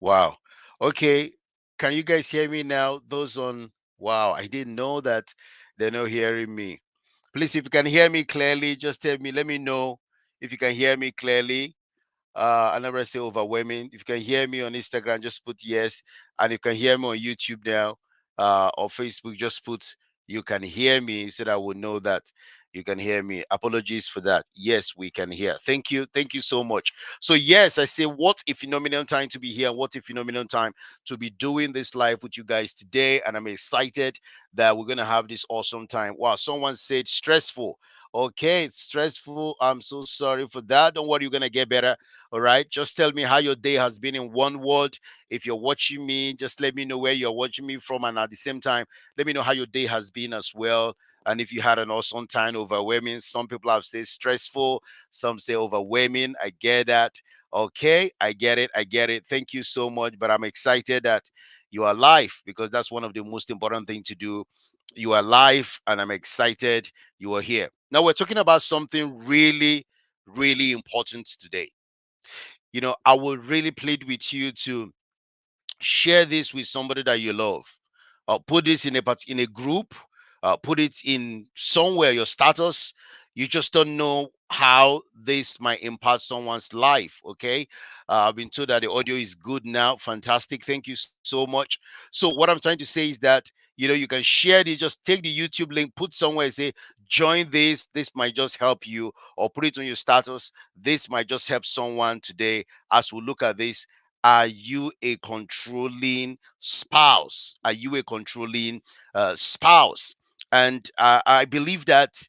Wow. Okay. Can you guys hear me now? Those on, wow, I didn't know that they're not hearing me. Please, if you can hear me clearly, just tell me, let me know if you can hear me clearly. I never say overwhelming. If you can hear me on Instagram, just put yes. And if you can hear me on YouTube now, or Facebook, just put you can hear me so that I will know that you can hear me. Apologies for that. Yes, we can hear. Thank you. Thank you so much. So, yes, I say, what a phenomenal time to be here. What a phenomenal time to be doing this live with you guys today. And I'm excited that we're going to have this awesome time. Wow, someone said stressful. Okay, it's stressful. I'm so sorry for that. Don't worry, you're going to get better. All right. Just tell me how your day has been in one word. If you're watching me, just let me know where you're watching me from. And at the same time, let me know how your day has been as well. And if you had an awesome time, overwhelming. Some people have said stressful, some say overwhelming. I get that. Okay. I get it. I get it. Thank you so much. But I'm excited that you are alive because that's one of the most important things to do. You are alive, and I'm excited you are here. Now, we're talking about something really, really important today. I would really plead with you to share this with somebody that you love. Put this in a group. Put it in somewhere, your status. You just don't know how this might impact someone's life. Okay. I've been told that the audio is good now. Fantastic. Thank you so much. So what I'm trying to say is that you can share this. Just take the YouTube link, put somewhere, and say join this. This might just help you, or put it on your status. This might just help someone today as we look at this. Are you a controlling spouse? Are you a controlling spouse? And I believe that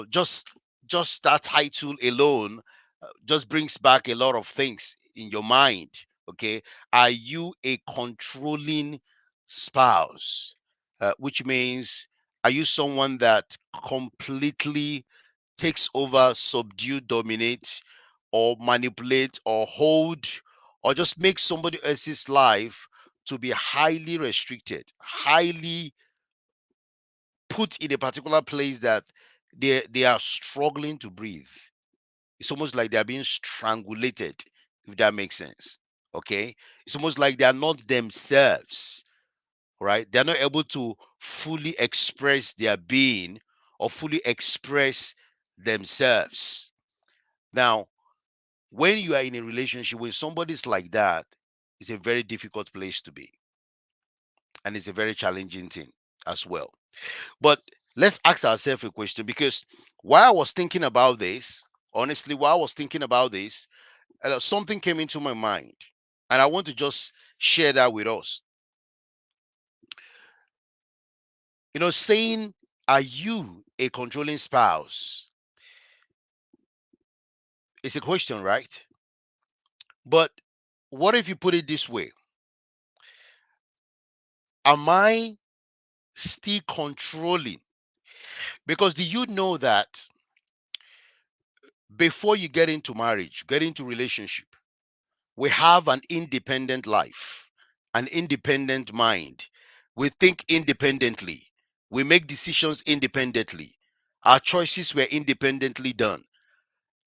just that title alone just brings back a lot of things in your mind. Okay, are you a controlling spouse? Which means, are you someone that completely takes over, subdue, dominate, or manipulate, or hold, or just make somebody else's life to be highly restricted, highly put in a particular place that they are struggling to breathe? It's almost like they are being strangulated, if that makes sense. Okay, it's almost like they are not themselves, right? They are not able to fully express their being or fully express themselves. Now, when you are in a relationship with somebody's like that, it's a very difficult place to be, and it's a very challenging thing as well. But let's ask ourselves a question, because while I was thinking about this, honestly, while I was thinking about this, something came into my mind, and I want to just share that with us. Saying, are you a controlling spouse? It's a question, right? But what if you put it this way? Am I still controlling? Because do you know that before you get into marriage, get into relationship, we have an independent life, an independent mind. We think independently. We make decisions independently. Our choices were independently done.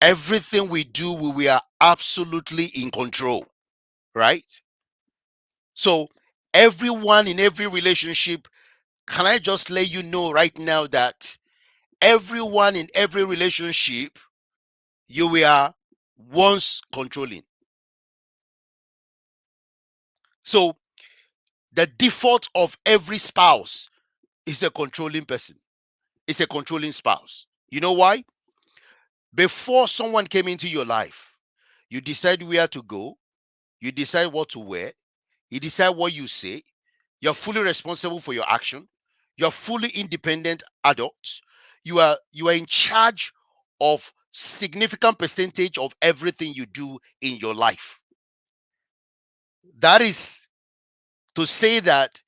Everything we do, we are absolutely in control, right? So, everyone in every relationship, can I just let you know right now that everyone in every relationship, you were once controlling. So, the default of every spouse is a controlling person. It's a controlling spouse. You know why? Before someone came into your life, you decide where to go, you decide what to wear, you decide what you say, you're fully responsible for your action, you're fully independent adults, you are in charge of significant percentage of everything you do in your life. That is to say that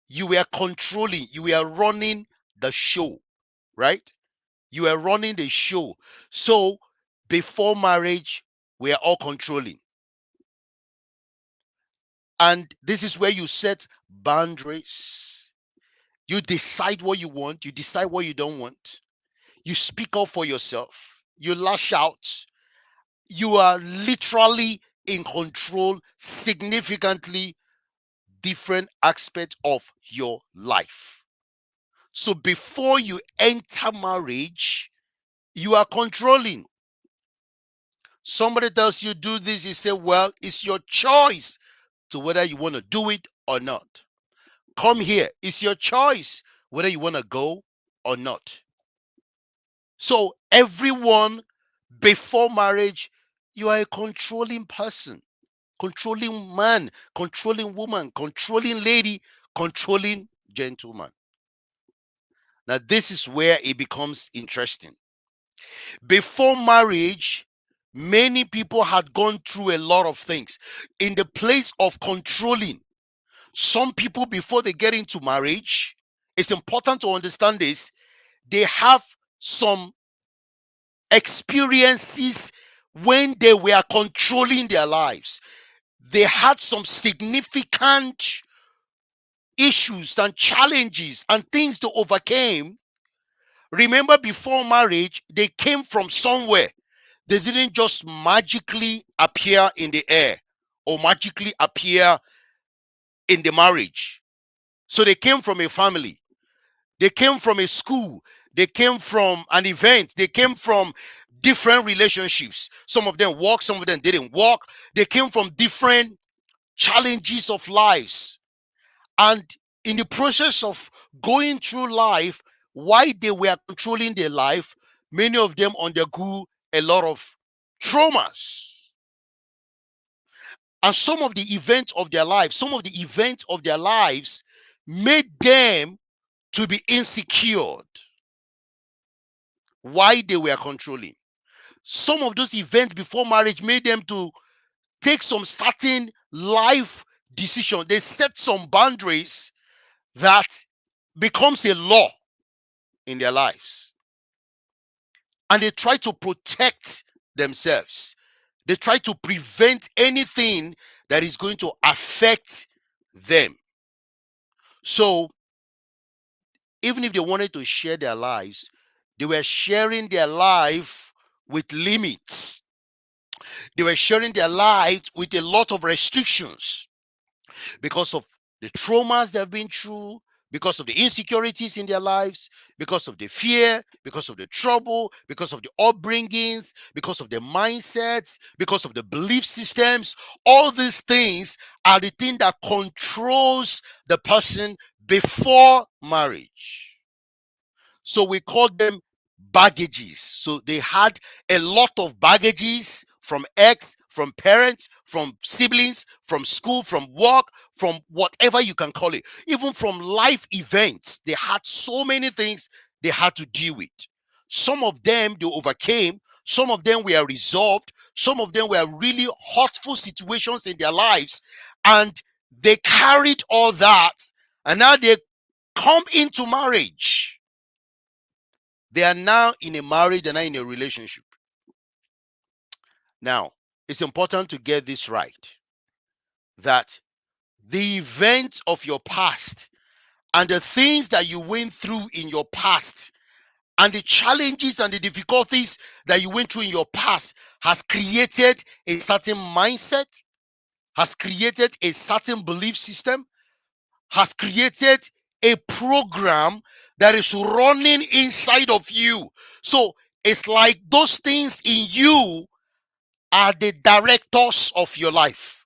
you were controlling, you were running the show, right? You were running the show. So before marriage, we are all controlling. And this is where you set boundaries. You decide what you want, you decide what you don't want. You speak up for yourself, you lash out. You are literally in control significantly different aspects of your life. So before you enter marriage, you are controlling. Somebody tells you do this, you say, well, it's your choice to whether you want to do it or not. Come here, it's your choice whether you want to go or not. So everyone before marriage, you are a controlling person, controlling man, controlling woman, controlling lady, controlling gentleman. Now, this is where it becomes interesting. Before marriage, many people had gone through a lot of things. In the place of controlling, some people, before they get into marriage, it's important to understand this, they have some experiences when they were controlling their lives. They had some significant issues and challenges and things to overcome. Remember, before marriage, they came from somewhere. They didn't just magically appear in the air or magically appear in the marriage. So they came from a family, they came from a school, they came from an event, they came from different relationships. Some of them worked, some of them didn't work. They came from different challenges of lives. And in the process of going through life, while they were controlling their life, many of them undergo a lot of traumas. And some of the events of their lives made them to be insecure while they were controlling. Some of those events before marriage made them to take some certain life decision. They set some boundaries that becomes a law in their lives. And they try to protect themselves. They try to prevent anything that is going to affect them. So even if they wanted to share their lives, they were sharing their life with limits. They were sharing their lives with a lot of restrictions because of the traumas they've been through, because of the insecurities in their lives, because of the fear, because of the trouble, because of the upbringings, because of the mindsets, because of the belief systems. All these things are the thing that controls the person before marriage. So we call them baggages. So they had a lot of baggages from ex, from parents, from siblings, from school, from work, from whatever you can call it, even from life events. They had so many things they had to deal with. Some of them they overcame, some of them were resolved, some of them were really hurtful situations in their lives, and they carried all that, and now they come into marriage. They are now in a marriage, they're now in a relationship. Now, it's important to get this right, that the events of your past and the things that you went through in your past and the challenges and the difficulties that you went through in your past has created a certain mindset, has created a certain belief system, has created a program that is running inside of you. So it's like those things in you are the directors of your life.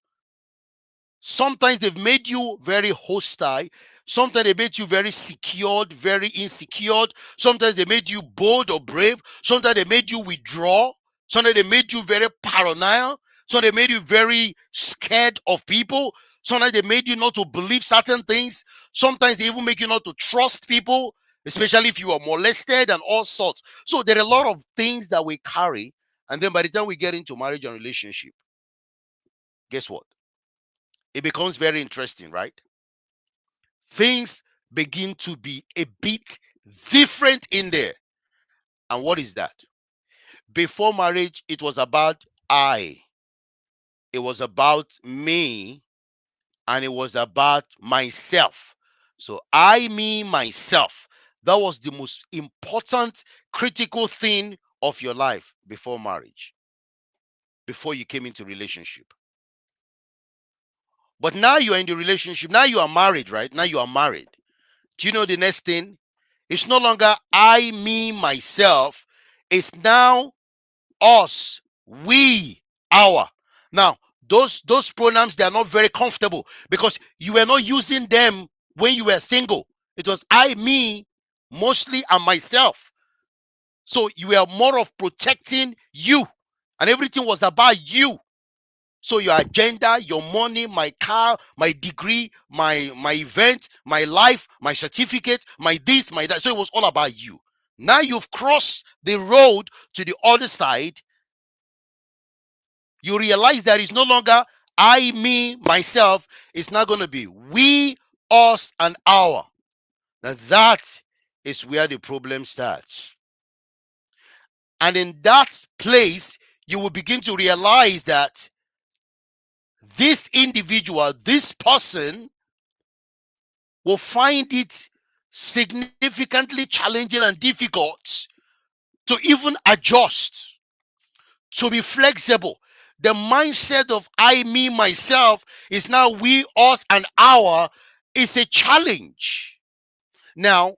Sometimes they've made you very hostile. Sometimes they made you very secured, very insecure. Sometimes they made you bold or brave. Sometimes they made you withdraw. Sometimes they made you very paranoid. Sometimes they made you very scared of people. Sometimes they made you not to believe certain things. Sometimes they even make you not to trust people, especially if you are molested and all sorts. So there are a lot of things that we carry. And then by the time we get into marriage and relationship, guess what? It becomes very interesting, right? Things begin to be a bit different in there. And what is that? Before marriage, it was about I, it was about me, and it was about myself. So I, me, myself. That was the most important, critical thing of your life before marriage, before you came into relationship. But now you are in the relationship. Now you are married, right? Now you are married. Do you know the next thing? It's no longer I, me, myself. It's now us, we, our. Now, those pronouns, they are not very comfortable because you were not using them when you were single. It was I, me, mostly, and myself. So you were more of protecting you, and everything was about you. So your agenda, your money, my car, my degree, my event, my life, my certificate, my this, my that. So it was all about you. Now you've crossed the road to the other side. You realize that it's no longer I, me, myself. It's not going to be we, us, and our. Now that is where the problem starts. And in that place, you will begin to realize that this individual, this person, will find it significantly challenging and difficult to even adjust, to be flexible. The mindset of I, me, myself is now we, us, and our is a challenge. Now,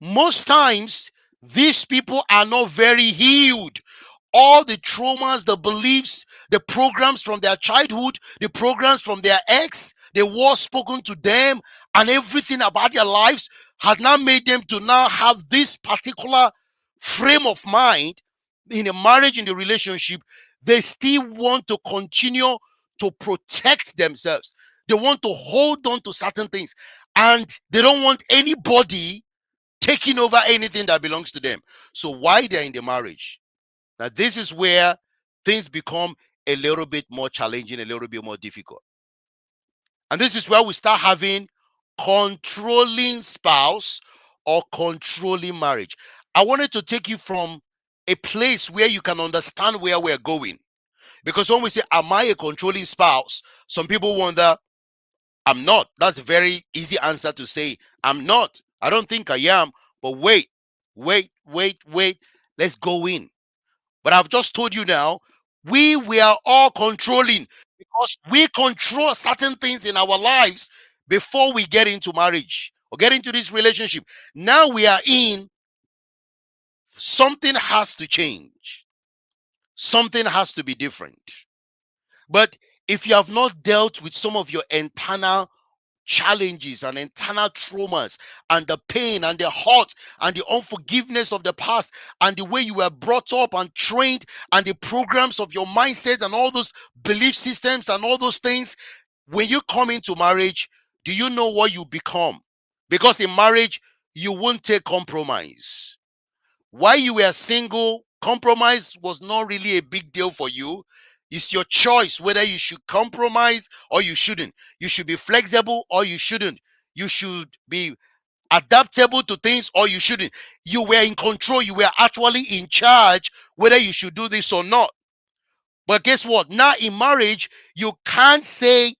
most times, these people are not very healed. All the traumas, the beliefs, the programs from their childhood, the programs from their ex, the words spoken to them, and everything about their lives has now made them to now have this particular frame of mind in a marriage, in the relationship. They still want to continue to protect themselves. They want to hold on to certain things, and they don't want anybody taking over anything that belongs to them. So why they're in the marriage? Now, this is where things become a little bit more challenging, a little bit more difficult. And this is where we start having controlling spouse or controlling marriage. I wanted to take you from a place where you can understand where we're going. Because when we say, am I a controlling spouse? Some people wonder, I'm not. That's a very easy answer to say, I'm not. I don't think I am. But wait. Let's go in. But I've just told you now, we were all controlling because we control certain things in our lives before we get into marriage or get into this relationship. Now we are in, something has to change, something has to be different. But if you have not dealt with some of your internal challenges and internal traumas and the pain and the hurt and the unforgiveness of the past and the way you were brought up and trained and the programs of your mindset and all those belief systems and all those things, when you come into marriage, do you know what you become? Because in marriage, you won't take compromise. While you were single, compromise was not really a big deal for you. It's your choice whether you should compromise or you shouldn't. You should be flexible or you shouldn't. You should be adaptable to things or you shouldn't. You were in control. You were actually in charge whether you should do this or not. But guess what? Now in marriage, you can't say,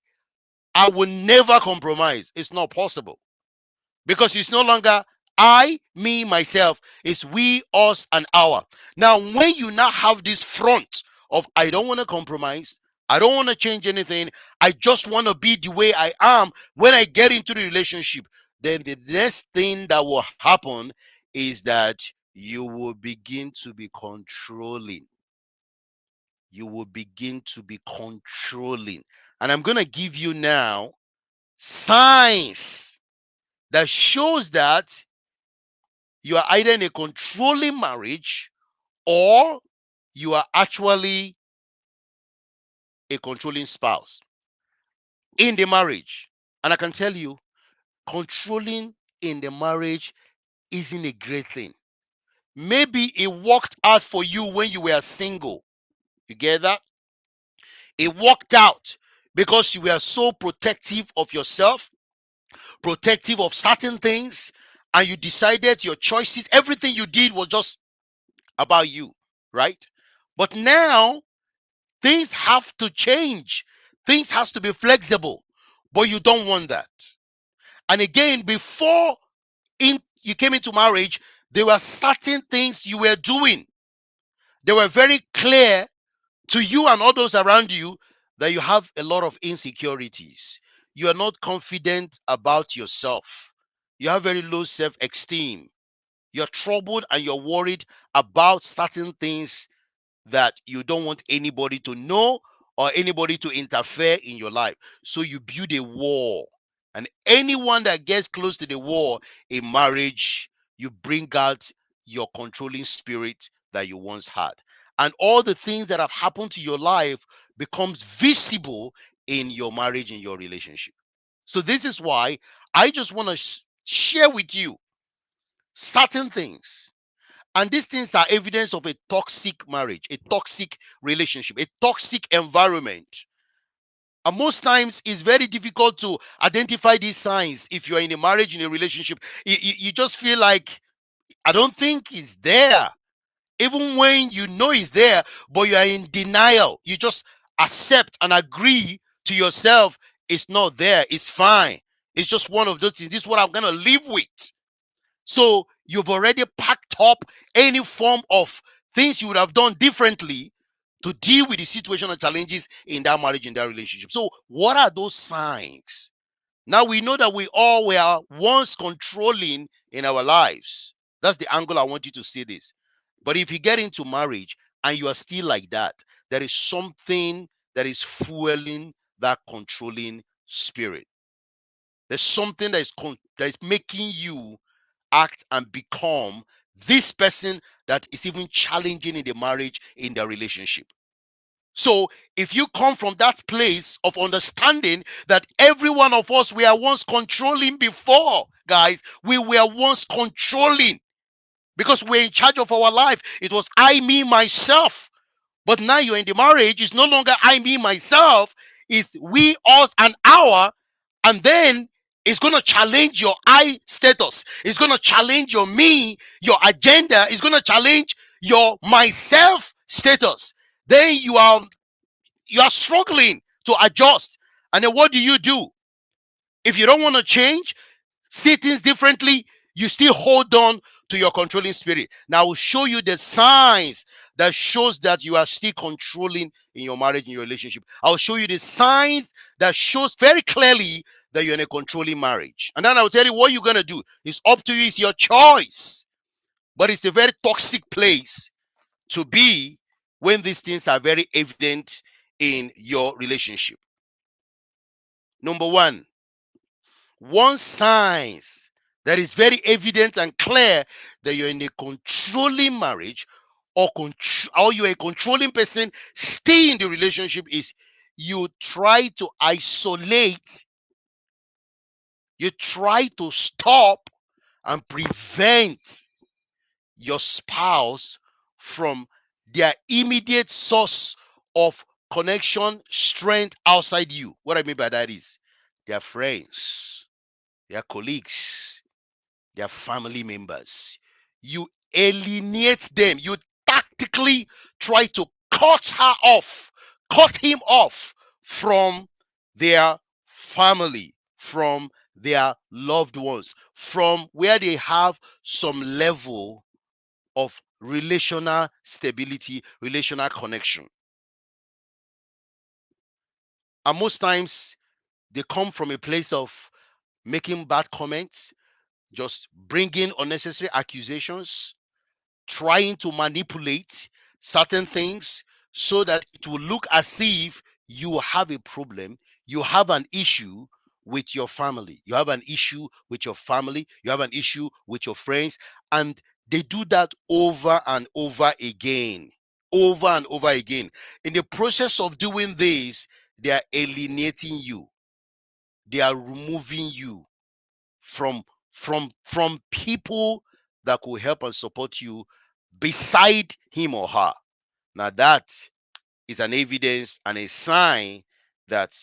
I will never compromise. It's not possible because it's no longer I, me, myself. It's we, us, and our. Now, when you now have this front of I don't want to compromise, I don't want to change anything, I just want to be the way I am when I get into the relationship, then the next thing that will happen is that you will begin to be controlling. You will begin to be controlling. And I'm going to give you now signs that shows that you are either in a controlling marriage or you are actually a controlling spouse in the marriage. And I can tell you, controlling in the marriage isn't a great thing. Maybe it worked out for you when you were single. You get that? It worked out because you were so protective of yourself, protective of certain things, and you decided your choices, everything you did was just about you, right? But now things have to change. Things has to be flexible. But you don't want that. And again, before you came into marriage, there were certain things you were doing. They were very clear to you and others around you that you have a lot of insecurities. You are not confident about yourself. You have very low self-esteem. You're troubled and you're worried about certain things that you don't want anybody to know or anybody to interfere in your life. So you build a wall. And anyone that gets close to the wall in marriage, you bring out your controlling spirit that you once had. And all the things that have happened to your life becomes visible in your marriage, in your relationship. So this is why I just want to share with you certain things, and these things are evidence of a toxic marriage, a toxic relationship, a toxic environment. And most times it's very difficult to identify these signs if you're in a marriage, in a relationship. You just feel like, I don't think it's there. Even when you know it's there, but you are in denial. You just accept and agree to yourself, it's not there, it's fine. It's just one of those things. This is what I'm going to live with. So you've already packed up any form of things you would have done differently to deal with the situation and challenges in that marriage, in that relationship. So what are those signs? Now we know that we all were once controlling in our lives. That's the angle I want you to see this. But if you get into marriage and you are still like that, there is something that is fueling that controlling spirit. There's something that is making you act and become this person that is even challenging in the marriage, in the relationship. So if you come from that place of understanding that every one of us, we are once controlling before, guys, we were once controlling because we're in charge of our life. It was I, me, myself. But now you're in the marriage, it's no longer I, me, myself, it's we, us, and our. And then it's going to challenge your I status. It's going to challenge your me, your agenda. It's going to challenge your myself status. Then you are struggling to adjust. And then what do? If you don't want to change, see things differently, you still hold on to your controlling spirit. Now I will show you the signs that shows that you are still controlling in your marriage, in your relationship. I'll show you the signs that shows very clearly that you're in a controlling marriage. And then I'll tell you what you're gonna do. It's up to you, it's your choice. But it's a very toxic place to be when these things are very evident in your relationship. Number one signs that is very evident and clear that you're in a controlling marriage, or you're a controlling person stay in the relationship, is you try to isolate, you try to stop and prevent your spouse from their immediate source of connection, strength outside you. What I mean by that is their friends, their colleagues, their family members. You alienate them. You tactically try to cut her off, cut him off from their family, from their loved ones, from where they have some level of relational stability, relational connection. And most times they come from a place of making bad comments, just bringing unnecessary accusations, trying to manipulate certain things so that it will look as if you have a problem, you have an issue with your family, you have an issue with your family, you have an issue with your friends, and they do that over and over again. Over and over again. In the process of doing this, they are alienating you, they are removing you from people that could help and support you beside him or her. Now that is an evidence and a sign that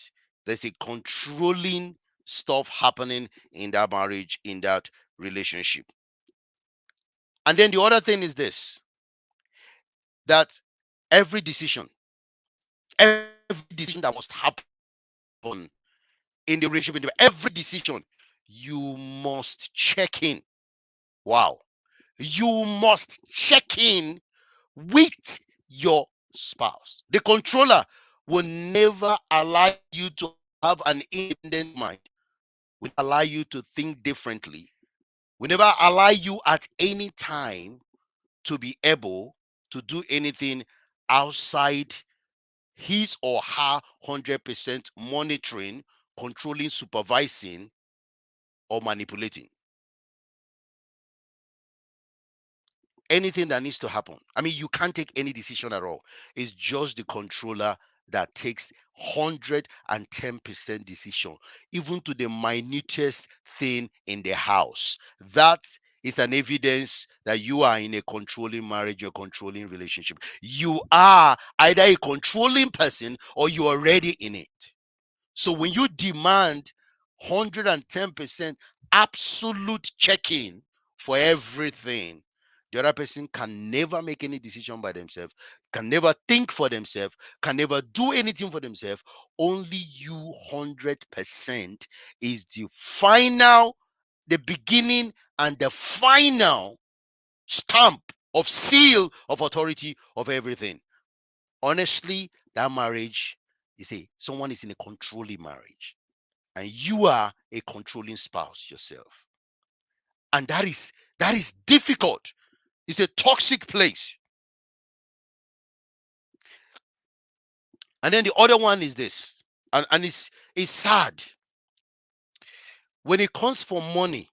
there's a controlling stuff happening in that marriage, in that relationship. And then the other thing is this, that every decision, every decision that must happen in the relationship, every decision, you must check in. Wow. You must check in with your spouse. The controller will never allow you to have an independent mind. We never allow you to think differently. We never allow you at any time to be able to do anything outside his or her 100% monitoring, controlling, supervising, or manipulating. Anything that needs to happen. I mean, you can't take any decision at all. It's just the controller that takes 110% decision, even to the minutest thing in the house. That is an evidence that you are in a controlling marriage or controlling relationship. You are either a controlling person or you are already in it. So when you demand 110% absolute checking for everything, the other person can never make any decision by themselves, can never think for themselves, can never do anything for themselves. Only you 100% is the final, the beginning, and the final stamp of seal of authority of everything. Honestly, that marriage is someone is in a controlling marriage and you are a controlling spouse yourself, and that is difficult. It's a toxic place. And then the other one is this, and it's sad. When it comes for money,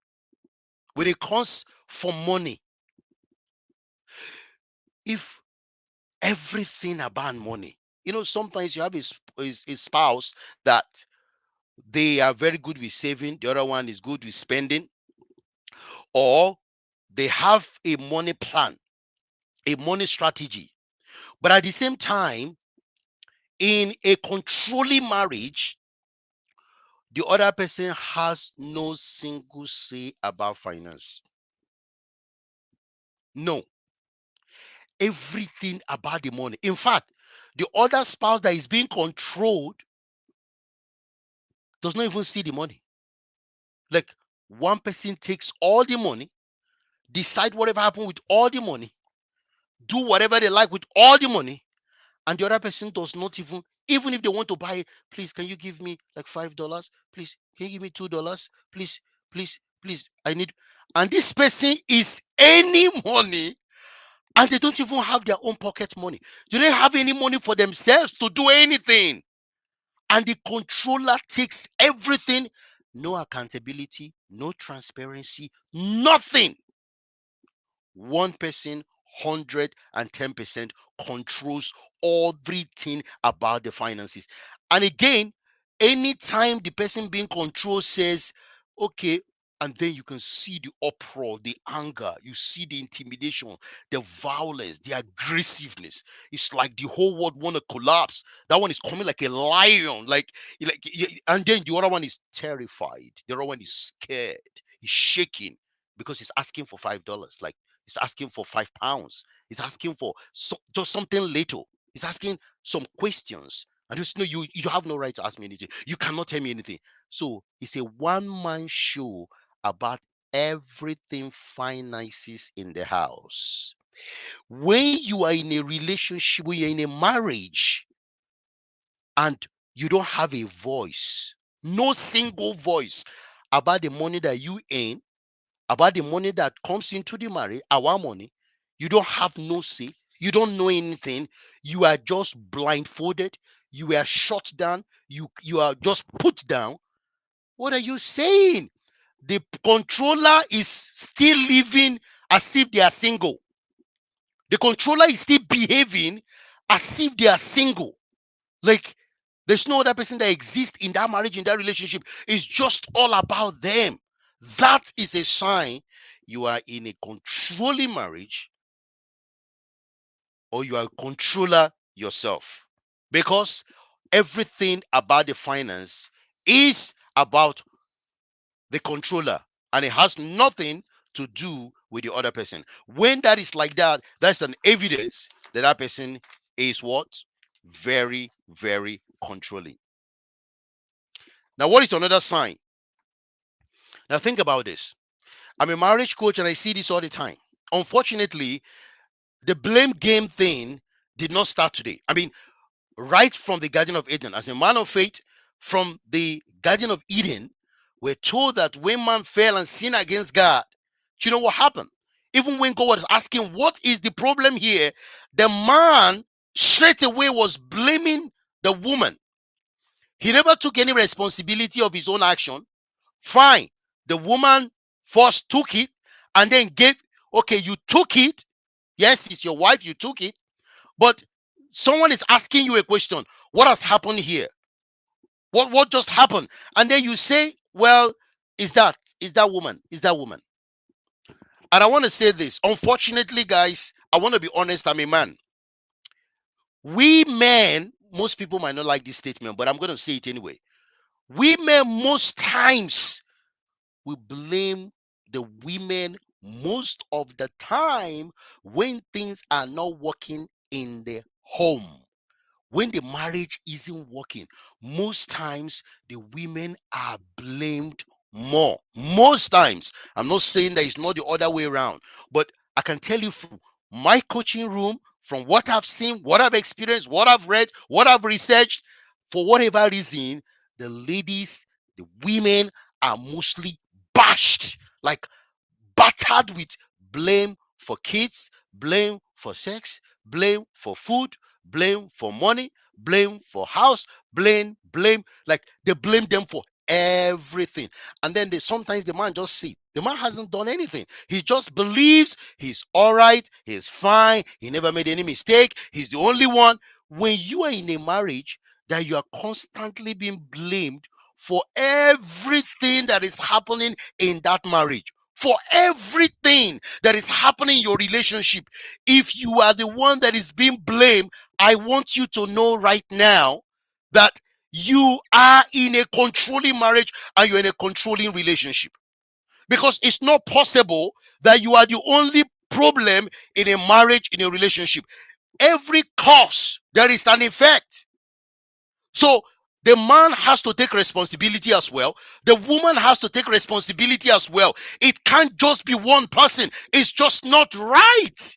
when it comes for money, if everything about money, sometimes you have a spouse that they are very good with saving, the other one is good with spending, or they have a money plan, a money strategy, but at the same time, in a controlling marriage, the other person has no single say about finance. No, everything about the money. In fact, the other spouse that is being controlled does not even see the money. Like, one person takes all the money, decide whatever happened with all the money, do whatever they like with all the money, and the other person does not even if they want to buy it, please can you give me like $5, please can you give me $2, please, please, please, I need. And this person is any money, and they don't even have their own pocket money. They don't have any money for themselves to do anything, and the controller takes everything. No accountability, no transparency, nothing. One person 110% controls everything about the finances. And again, anytime the person being controlled says, okay, and then you can see the uproar, the anger, you see the intimidation, the violence, the aggressiveness. It's like the whole world want to collapse. That one is coming like a lion, and then the other one is terrified. The other one is scared. He's shaking because he's asking for $5. Like, he's asking for £5. He's asking for just something little. He's asking some questions. And just you have no right to ask me anything. You cannot tell me anything. So it's a one-man show about everything finances in the house. When you are in a relationship, when you're in a marriage, and you don't have a voice, no single voice about the money that you earn, about the money that comes into the marriage, our money, you don't have no say, you don't know anything, you are just blindfolded, you are shut down, you are just put down. What are you saying? The controller is still living as if they are single. The controller is still behaving as if they are single. Like, there's no other person that exists in that marriage, in that relationship. It's just all about them. That is a sign you are in a controlling marriage, or you are a controller yourself. Because everything about the finance is about the controller, and it has nothing to do with the other person. When that is like that, that's an evidence that that person is what? Very, very controlling. Now, what is another sign? Now, think about this. I'm a marriage coach and I see this all the time. Unfortunately, the blame game thing did not start today. I mean, right from the Garden of Eden, as a man of faith, from the Garden of Eden, we're told that when man fell and sinned against God, do you know what happened? Even when God was asking, what is the problem here? The man straight away was blaming the woman. He never took any responsibility of his own action. Fine. The woman first took it and then gave, okay, you took it. Yes, it's your wife, you took it. But someone is asking you a question. What has happened here? What just happened? And then you say, well, is that woman? Is that woman? And I want to say this. Unfortunately, guys, I want to be honest, I'm a man. We men, most people might not like this statement, but I'm going to say it anyway. We men, most times, we blame the women most of the time when things are not working in the home. When the marriage isn't working, most times the women are blamed more. Most times. I'm not saying that it's not the other way around, but I can tell you from my coaching room, from what I've seen, what I've experienced, what I've read, what I've researched, for whatever reason, the ladies, the women are mostly bashed, like battered with blame for kids, blame for sex, blame for food, blame for money, blame for house, blame. Like they blame them for everything. And then sometimes the man just see the man hasn't done anything. He just believes he's all right, he's fine, he never made any mistake, he's the only one. When you are in a marriage that you are constantly being blamed for everything that is happening in that marriage, for everything that is happening in your relationship. If you are the one that is being blamed, I want you to know right now that you are in a controlling marriage and you're in a controlling relationship. Because it's not possible that you are the only problem in a marriage, in a relationship. Every cause, there is an effect. So the man has to take responsibility as well. The woman has to take responsibility as well. It can't just be one person. It's just not right.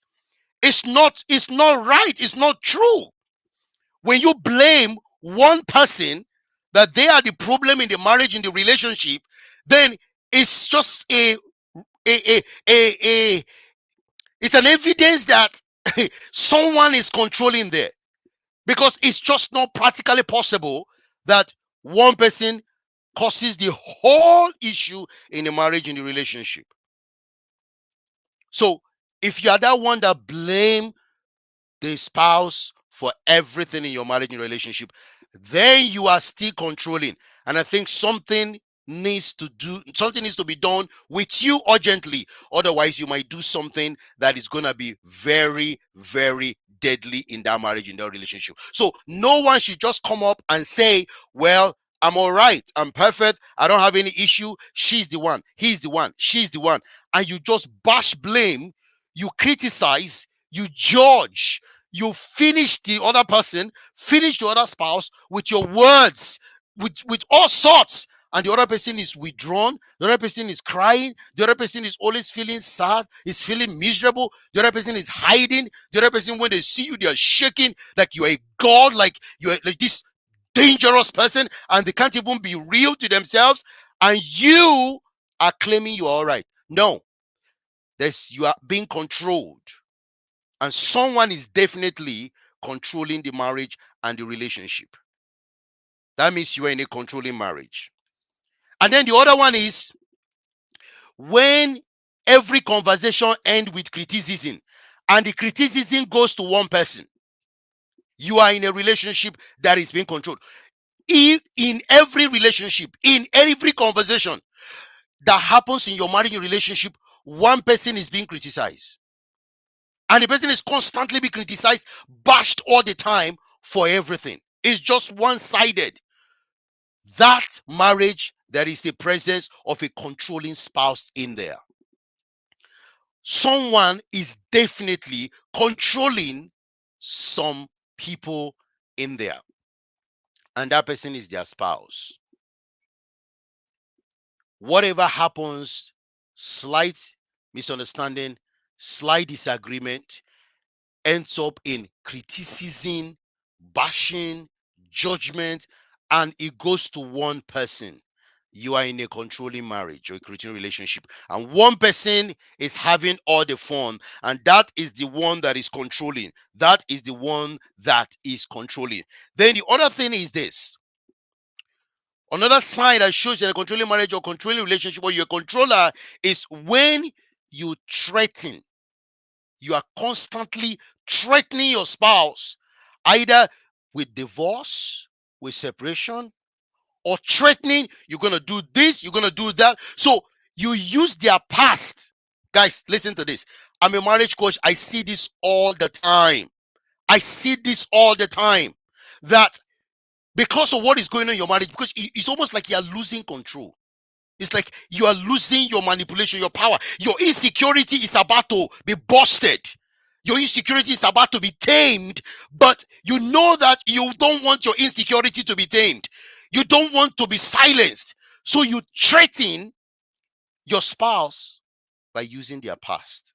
It's not right. It's not true. When you blame one person that they are the problem in the marriage, in the relationship, then it's just a, a it's an evidence that someone is controlling there, because it's just not practically possible that one person causes the whole issue in the marriage, in the relationship. So if you are that one that blame the spouse for everything in your marriage and relationship, then you are still controlling. And I think something needs to be done with you urgently. Otherwise, you might do something that is going to be very, very deadly in that marriage, in that relationship. So no one should just come up and say, well, I'm all right, I'm perfect, I don't have any issue, she's the one, he's the one, she's the one. And you just bash blame, you criticize, you judge, you finish the other person, finish the other spouse with your words, with all sorts. And the other person is withdrawn, the other person is crying, the other person is always feeling sad, is feeling miserable, the other person is hiding, the other person, when they see you, they are shaking like you are a god, like you are like this dangerous person, and they can't even be real to themselves, and you are claiming you are all right. No, you are being controlled, and someone is definitely controlling the marriage and the relationship. That means you are in a controlling marriage. And then the other one is when every conversation ends with criticism, and the criticism goes to one person, you are in a relationship that is being controlled. If in every relationship, in every conversation that happens in your marriage relationship, one person is being criticized, and the person is constantly being criticized, bashed all the time for everything, it's just one-sided. That marriage, there is a presence of a controlling spouse in there. Someone is definitely controlling some people in there, and that person is their spouse. Whatever happens, slight misunderstanding, slight disagreement, ends up in criticism, bashing, judgment, and it goes to one person, you are in a controlling marriage or a creating relationship, and one person is having all the fun, and that is the one that is controlling. That is the one that is controlling. Then the other thing is this. Another sign that shows you're in a controlling marriage or controlling relationship or you're a controller is when you threaten. You are constantly threatening your spouse, either with divorce, with separation, or threatening, you're going to do this, you're going to do that. So you use their past. Guys, listen to this. I'm a marriage coach. I see this all the time. I see this all the time. That because of what is going on in your marriage, because it's almost like you're losing control. It's like you are losing your manipulation, your power. Your insecurity is about to be busted. Your insecurity is about to be tamed, but you know that you don't want your insecurity to be tamed. You don't want to be silenced. So you threaten your spouse by using their past.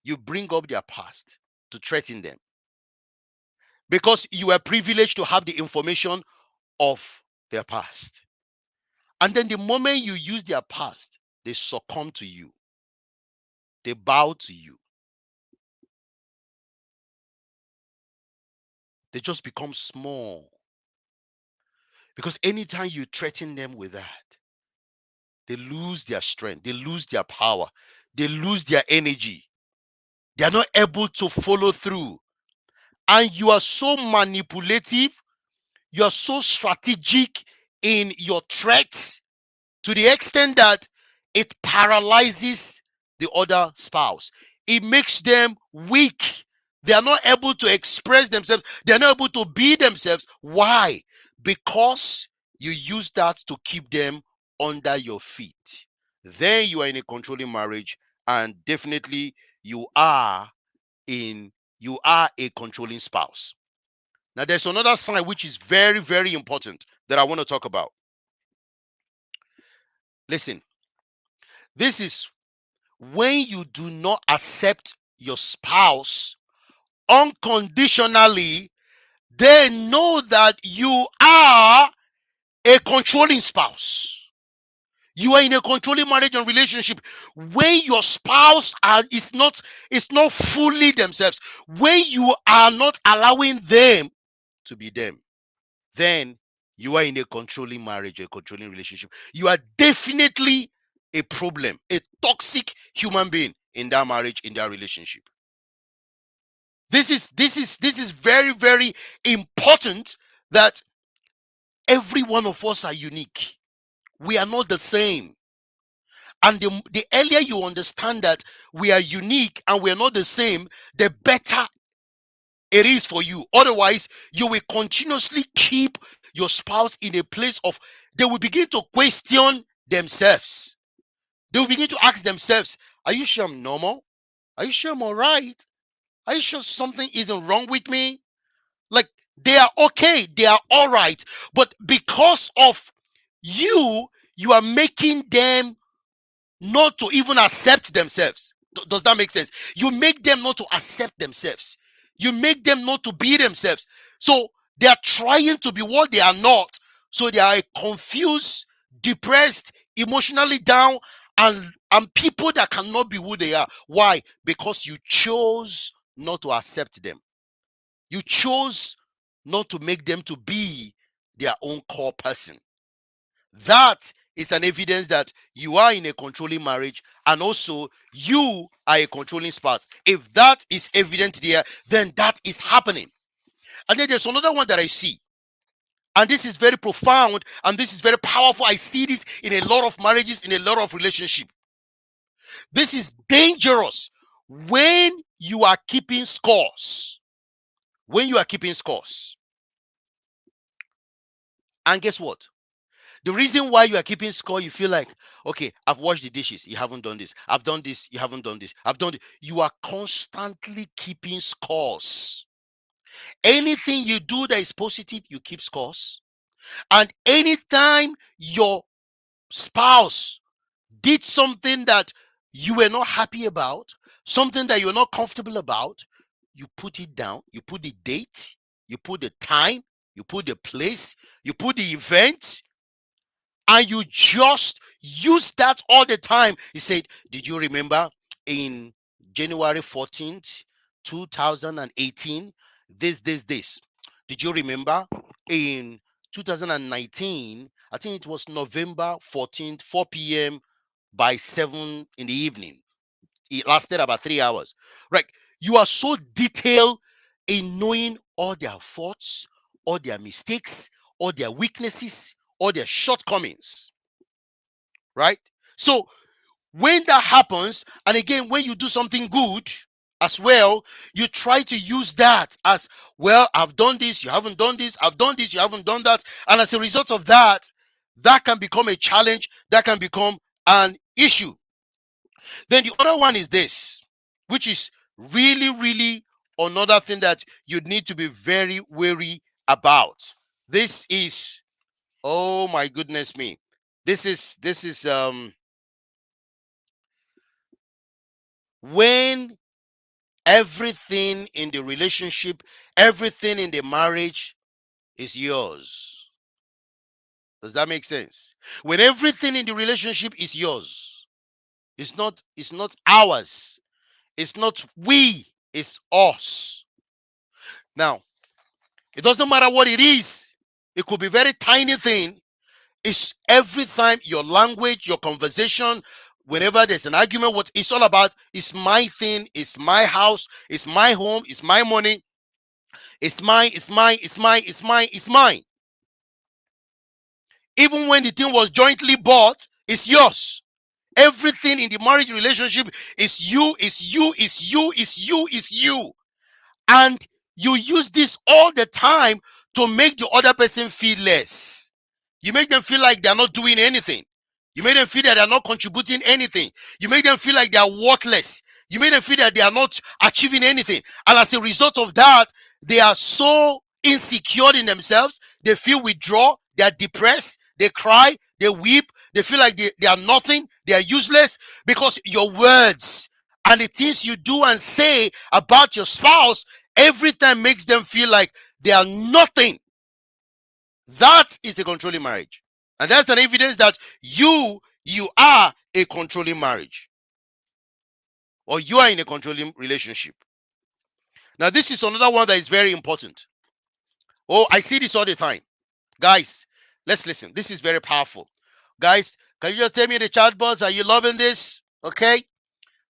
You bring up their past to threaten them because you are privileged to have the information of their past. And then the moment you use their past, they succumb to you. They bow to you. They just become small. Because anytime you threaten them with that, they lose their strength, they lose their power, they lose their energy. They are not able to follow through. And you are so manipulative, you are so strategic in your threats to the extent that it paralyzes the other spouse. It makes them weak. They are not able to express themselves. They are not able to be themselves. Why? Because you use that to keep them under your feet. Then you are in a controlling marriage, and definitely you are in you are a controlling spouse. Now there's another sign which is very, very important that I want to talk about. Listen, this is when you do not accept your spouse unconditionally. They know that you are a controlling spouse. You are in a controlling marriage and relationship when your spouse is not fully themselves, when you are not allowing them to be them. Then you are in a controlling marriage, a controlling relationship. You are definitely a problem, a toxic human being in that marriage, in that relationship. This is very, very important, that every one of us are unique. We are not the same. And the earlier you understand that we are unique and we are not the same, the better it is for you. Otherwise, you will continuously keep your spouse in a place of, they will begin to question themselves. They will begin to ask themselves, are you sure I'm normal? Are you sure I'm all right? Are you sure something isn't wrong with me? Like, they are okay, they are all right. But because of you, you are making them not to even accept themselves. Does that make sense? You make them not to accept themselves. You make them not to be themselves. So they are trying to be what they are not. So they are confused, depressed, emotionally down, and people that cannot be who they are. Why? Because you chose not to accept them. You chose not to make them to be their own core person. That is an evidence that you are in a controlling marriage, and also you are a controlling spouse. If that is evident there, then that is happening. And then there's another one that I see. And this is very profound and this is very powerful. I see this in a lot of marriages, in a lot of relationships. This is dangerous when you are keeping scores. When you are keeping scores. And guess what? The reason why you are keeping score, you feel like, okay, I've washed the dishes, you haven't done this. I've done this, you haven't done this. I've done it. You are constantly keeping scores. Anything you do that is positive, you keep scores. And anytime your spouse did something that you were not happy about, something that you're not comfortable about, you put it down, you put the date, you put the time, you put the place, you put the event, and you just use that all the time. He said, did you remember in January 14th, 2018, this? Did you remember in 2019, I think it was November 14th, 4 p.m. by 7 in the evening? It lasted about 3 hours. Right? You are so detailed in knowing all their faults, all their mistakes, all their weaknesses, all their shortcomings. Right? So when that happens, and again, when you do something good as well, you try to use that as, well, I've done this, you haven't done this, I've done this, you haven't done that. And as a result of that, that can become a challenge, that can become an issue. Then the other one is this, which is really, really another thing that you need to be very wary about. This is, oh my goodness me. This is when everything in the relationship, everything in the marriage is yours. Does that make sense? When everything in the relationship is yours, it's not ours. It's not we, it's us. Now, it doesn't matter what it is. It could be very tiny thing. It's every time your language, your conversation, whenever there's an argument, what it's all about is my thing, it's my house, it's my home, it's my money, it's mine, it's mine, it's mine, it's mine, it's mine. Even when the thing was jointly bought, it's yours. Everything in the marriage relationship is you, is you, is you, is you, is you. And you use this all the time to make the other person feel less. You make them feel like they're not doing anything. You make them feel that they're not contributing anything. You make them feel like they are worthless. You make them feel that they are not achieving anything. And as a result of that, they are so insecure in themselves. They feel withdrawn. They are depressed. They cry. They weep. They feel like they are nothing. They are useless because your words and the things you do and say about your spouse every time makes them feel like they are nothing. That is a controlling marriage. And that's an evidence that you are a controlling marriage, or you are in a controlling relationship. Now, this is another one that is very important. Oh, I see this all the time. Guys, let's listen. This is very powerful. Guys, can you just tell me in the chat box, are you loving this? Okay.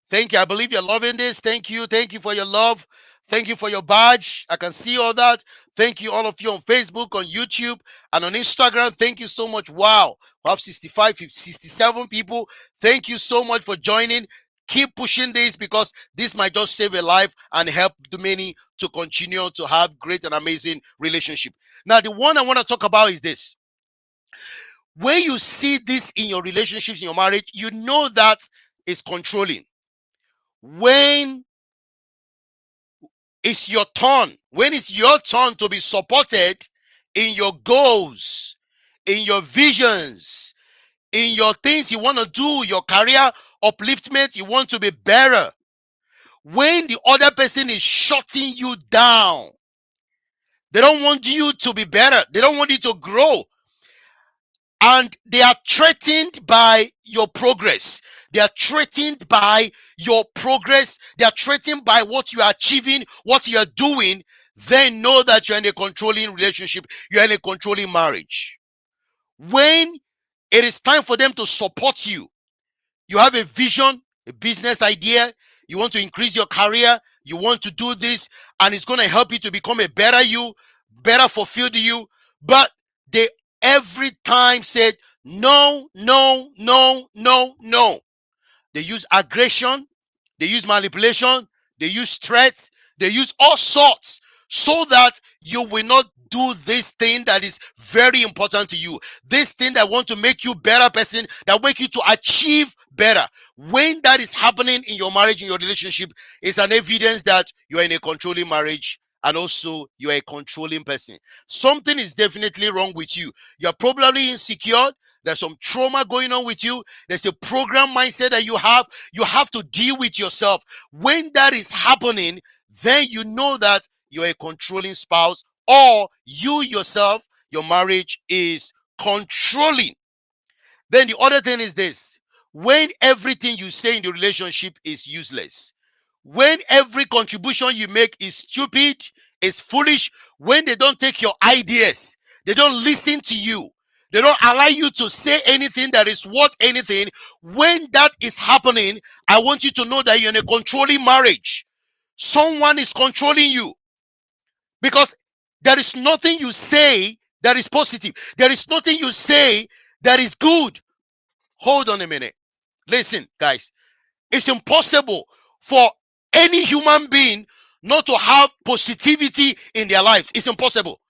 Thank you. I believe you're loving this. Thank you. Thank you for your love. Thank you for your badge. I can see all that. Thank you, all of you on Facebook, on YouTube, and on Instagram. Thank you so much. Wow. We have 65, 67 people. Thank you so much for joining. Keep pushing this because this might just save a life and help the many to continue to have great and amazing relationship. Now, the one I want to talk about is this. When you see this in your relationships, in your marriage, you know that it's controlling. When it's your turn to be supported in your goals, in your visions, in your things you want to do, your career upliftment, you want to be better. When the other person is shutting you down, they don't want you to be better, they don't want you to grow, and they are threatened by your progress. They are threatened by your progress. They are threatened by what you are achieving, what you are doing. Then know that you're in a controlling relationship. You're in a controlling marriage. When it is time for them to support you, you have a vision, a business idea, you want to increase your career, you want to do this, and it's going to help you to become a better you, better fulfilled you. But they every time said, no, no, no, no, no. They use aggression, they use manipulation, they use threats, they use all sorts so that you will not do this thing that is very important to you. This thing that want to make you better person, that make you to achieve better. When that is happening in your marriage, in your relationship, it's an evidence that you are in a controlling marriage and also you are a controlling person. Something is definitely wrong with you. You're probably insecure. There's some trauma going on with you. There's a program mindset that you have. You have to deal with yourself. When that is happening, then you know that you're a controlling spouse or you yourself, your marriage is controlling. Then the other thing is this: when everything you say in the relationship is useless, when every contribution you make is stupid, is foolish, when they don't take your ideas, they don't listen to you, they don't allow you to say anything that is worth anything, when that is happening, I want you to know that you're in a controlling marriage. Someone is controlling you, because there is nothing you say that is positive, there is nothing you say that is good. Hold on a minute. Listen, guys. It's impossible for any human being not to have positivity in their lives. It's impossible.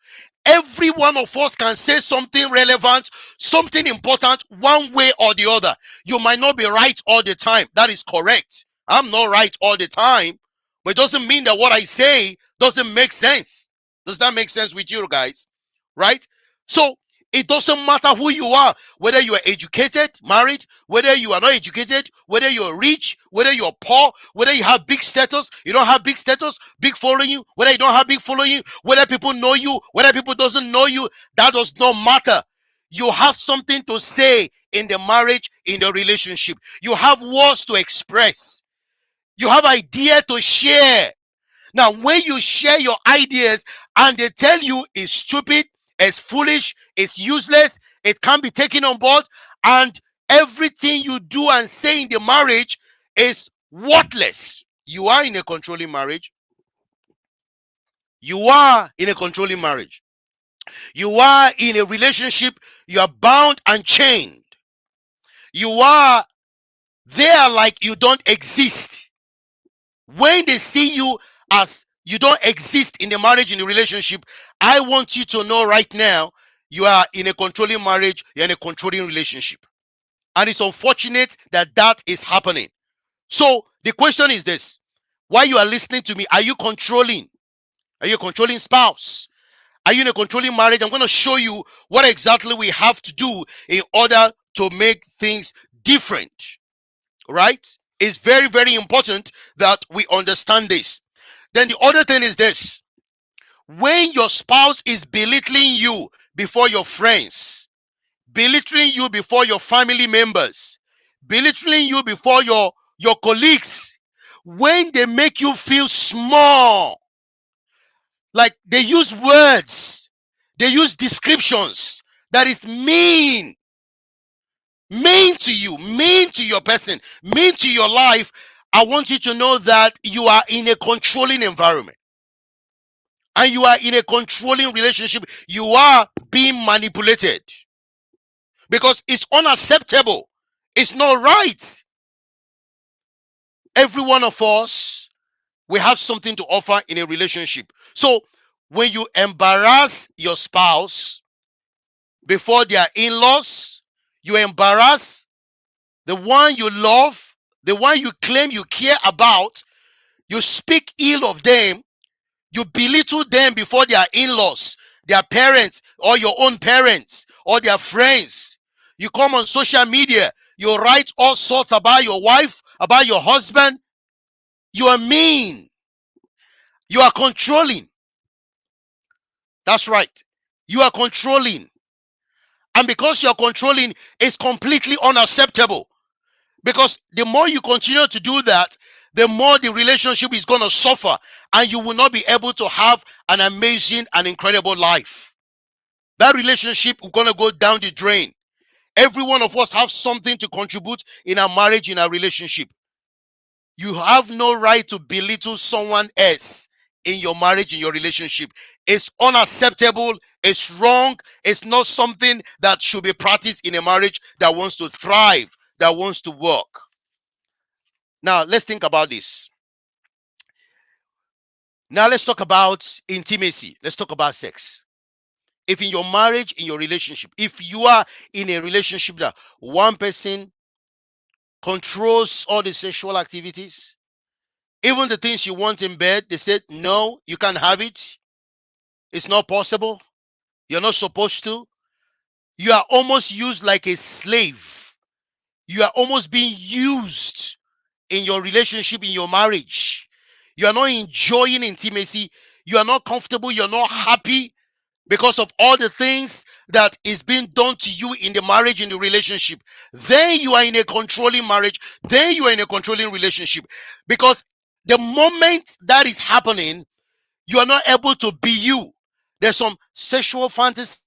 Every one of us can say something relevant, something important, one way or the other. You might not be right all the time. That is correct. I'm not right all the time, but it doesn't mean that what I say doesn't make sense. Does that make sense with you guys? Right? So it doesn't matter who you are, whether you are educated, married, whether you are not educated, whether you're rich, whether you're poor, whether you have big status, you don't have big status, big following, whether you don't have big following, whether people know you, whether people doesn't know you, that does not matter. You have something to say in the marriage, in the relationship. You have words to express. You have idea to share. Now, when you share your ideas and they tell you it's stupid, it's foolish, it's useless, it can't be taken on board, and everything you do and say in the marriage is worthless, you are in a controlling marriage. You are in a controlling marriage. You are in a relationship. You are bound and chained. You are there like you don't exist. When they see you as you don't exist in the marriage, in the relationship, I want you to know right now you are in a controlling marriage, you're in a controlling relationship. And it's unfortunate that that is happening. So the question is this: while you are listening to me, are you controlling? Are you a controlling spouse? Are you in a controlling marriage? I'm going to show you what exactly we have to do in order to make things different. Right? It's very, very important that we understand this. Then the other thing is this: when your spouse is belittling you before your friends, belittling you before your family members, belittling you before your colleagues, when they make you feel small, like they use words, they use descriptions that is mean to you, mean to your person, mean to your life, I want you to know that you are in a controlling environment and you are in a controlling relationship. You are being manipulated because it's unacceptable. It's not right. Every one of us, we have something to offer in a relationship. So when you embarrass your spouse before their in-laws, you embarrass the one you love, the one you claim you care about, you speak ill of them, you belittle them before their in-laws, their parents, or your own parents, or their friends. You come on social media, you write all sorts about your wife, about your husband. You are mean. You are controlling. That's right. You are controlling. And because you're controlling, it's completely unacceptable. Because the more you continue to do that, the more the relationship is going to suffer and you will not be able to have an amazing and incredible life. That relationship is going to go down the drain. Every one of us have something to contribute in our marriage, in our relationship. You have no right to belittle someone else in your marriage, in your relationship. It's unacceptable. It's wrong. It's not something that should be practiced in a marriage that wants to thrive, that wants to work. Now, let's think about this. Now, let's talk about intimacy. Let's talk about sex. If in your marriage, in your relationship, if you are in a relationship that one person controls all the sexual activities, even the things you want in bed, they said, no, you can't have it. It's not possible. You're not supposed to. You are almost used like a slave. You are almost being used in your relationship, in your marriage. You are not enjoying intimacy. You are not comfortable. You're not happy because of all the things that is being done to you in the marriage, in the relationship. Then you are in a controlling marriage. Then you are in a controlling relationship. Because the moment that is happening, you are not able to be you. There's some sexual fantasies,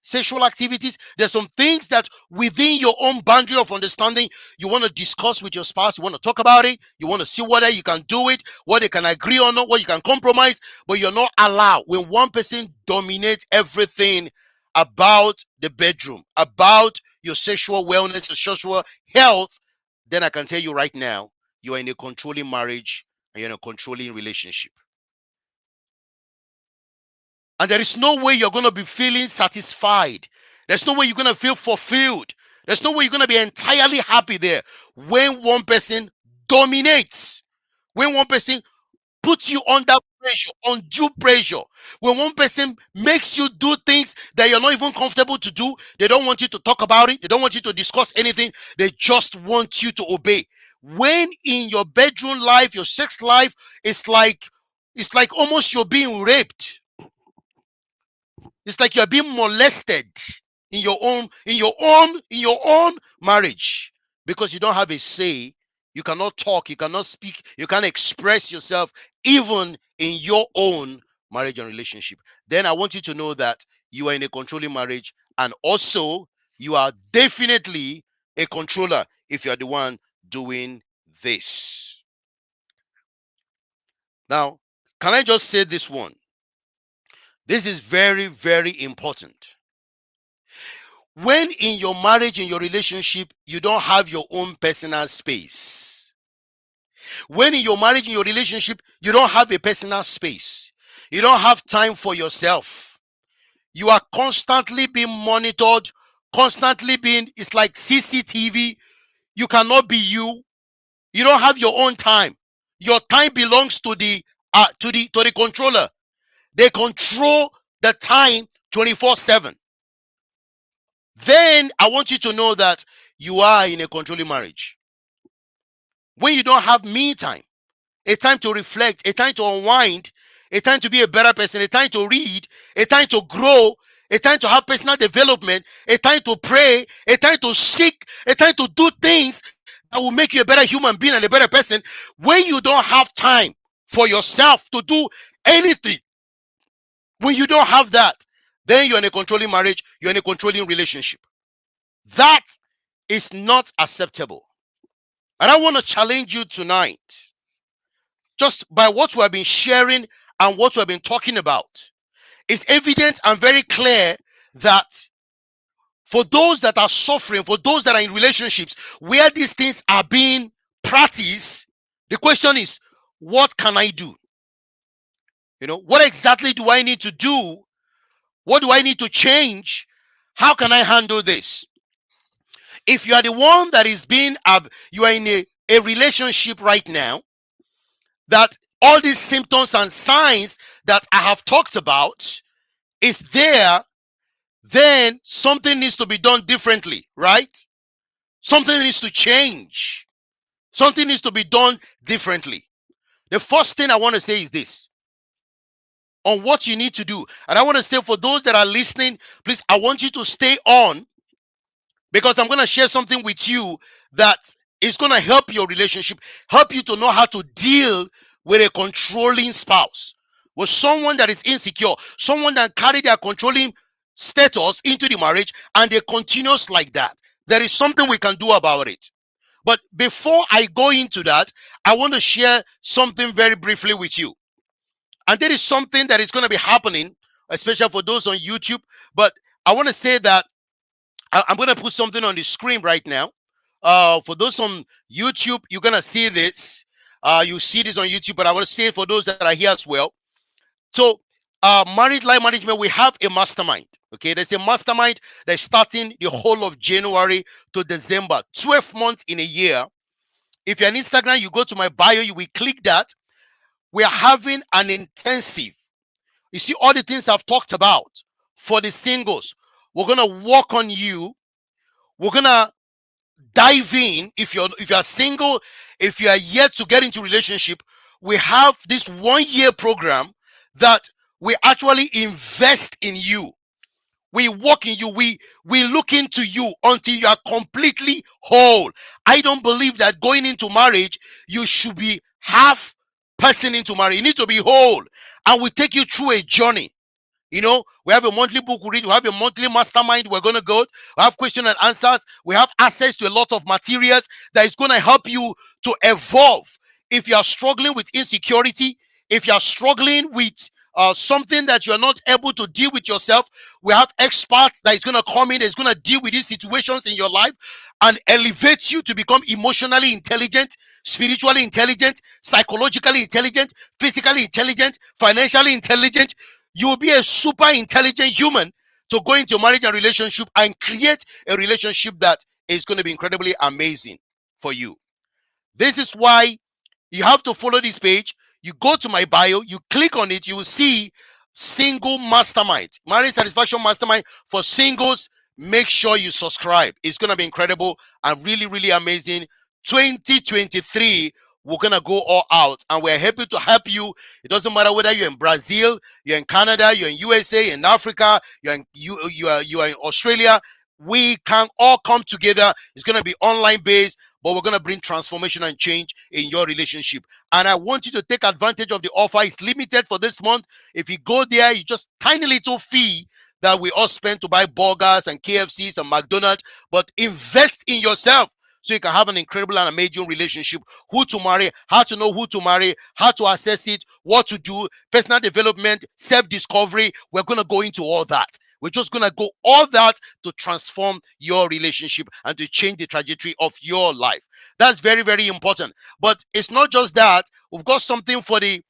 sexual activities. There's some things that within your own boundary of understanding, you want to discuss with your spouse. You want to talk about it. You want to see whether you can do it, what they can agree on, not what you can compromise. But you're not allowed. When one person dominates everything about the bedroom, about your sexual wellness, your sexual health, then I can tell you right now, you are in a controlling marriage and you're in a controlling relationship. And there is no way you're going to be feeling satisfied. There's no way you're going to feel fulfilled. There's no way you're going to be entirely happy there when one person dominates, when one person puts you under pressure, undue pressure. When one person makes you do things that you're not even comfortable to do, they don't want you to talk about it, they don't want you to discuss anything, they just want you to obey. When in your bedroom life, your sex life, it's like almost you're being raped. It's like you're being molested in your own marriage because you don't have a say. You cannot talk, you cannot speak, you can't express yourself even in your own marriage and relationship. Then I want you to know that you are in a controlling marriage, and also you are definitely a controller if you are the one doing this. Now, can I just say this one? This is very, very important. When in your marriage, in your relationship, you don't have your own personal space. When in your marriage, in your relationship, you don't have a personal space. You don't have time for yourself. You are constantly being monitored, constantly being, it's like CCTV. You cannot be you. You don't have your own time. Your time belongs to the controller. They control the time 24/7. Then I want you to know that you are in a controlling marriage. When you don't have me time, a time to reflect, a time to unwind, a time to be a better person, a time to read, a time to grow, a time to have personal development, a time to pray, a time to seek, a time to do things that will make you a better human being and a better person. When you don't have time for yourself to do anything, when you don't have that, then you're in a controlling marriage, you're in a controlling relationship. That is not acceptable. And I want to challenge you tonight, just by what we have been sharing and what we have been talking about. It's evident and very clear that for those that are suffering, for those that are in relationships where these things are being practiced, the question is, what can I do? What exactly do I need to do? What do I need to change? How can I handle this? If you are the one that is you are in a relationship right now, that all these symptoms and signs that I have talked about is there, then something needs to be done differently, right? Something needs to change. Something needs to be done differently. The first thing I want to say is this on what you need to do. And I want to say for those that are listening, please, I want you to stay on because I'm going to share something with you that is going to help your relationship, help you to know how to deal with a controlling spouse, with someone that is insecure, someone that carry their controlling status into the marriage and they continues like that. There is something we can do about it. But before I go into that, I want to share something very briefly with you. And there is something that is going to be happening, especially for those on YouTube. But I want to say that I'm going to put something on the screen right now. For those on YouTube, you're going to see this. You see this on YouTube, but I want to say it for those that are here as well. So, Married Life Management, we have a mastermind. Okay, there's a mastermind that's starting the whole of January to December, 12 months in a year. If you're on Instagram, you go to my bio, you will click that. We are having an intensive. You see, all the things I've talked about for the singles, we're going to work on you. We're going to dive in. If you're single, if you are yet to get into relationship, we have this 1 year program that we actually invest in you. We walk in you. We look into you until you are completely whole. I don't believe that going into marriage, you should be half person into marriage. You need to be whole. And we take you through a journey. We have a monthly book we read. We have a monthly mastermind we're going to go. We have question and answers. We have access to a lot of materials that is going to help you to evolve. If you are struggling with insecurity, if you are struggling with something that you're not able to deal with yourself, we have experts that is going to come in, that's going to deal with these situations in your life and elevate you to become emotionally intelligent, spiritually intelligent, psychologically intelligent, physically intelligent, financially intelligent. You will be a super intelligent human to go into marriage and relationship and create a relationship that is going to be incredibly amazing for you. This is why you have to follow this page. You go to my bio, you click on it, you will see single mastermind, marriage satisfaction mastermind for singles. Make sure you subscribe. It's going to be incredible and really, really amazing. 2023, we're going to go all out and we're happy to help you. It doesn't matter whether you're in Brazil, you're in Canada, you're in USA, in Africa, you are in Australia. We can all come together. It's going to be online based, but we're going to bring transformation and change in your relationship. And I want you to take advantage of the offer. It's limited for this month. If you go there, you just tiny little fee that we all spend to buy burgers and KFCs and McDonald's, but invest in yourself so you can have an incredible and amazing relationship. Who to marry, how to know who to marry, how to assess it, what to do, personal development, self-discovery. We're going to go into all that. We're just going to go all that to transform your relationship and to change the trajectory of your life. That's very, very important. But it's not just that. We've got something for the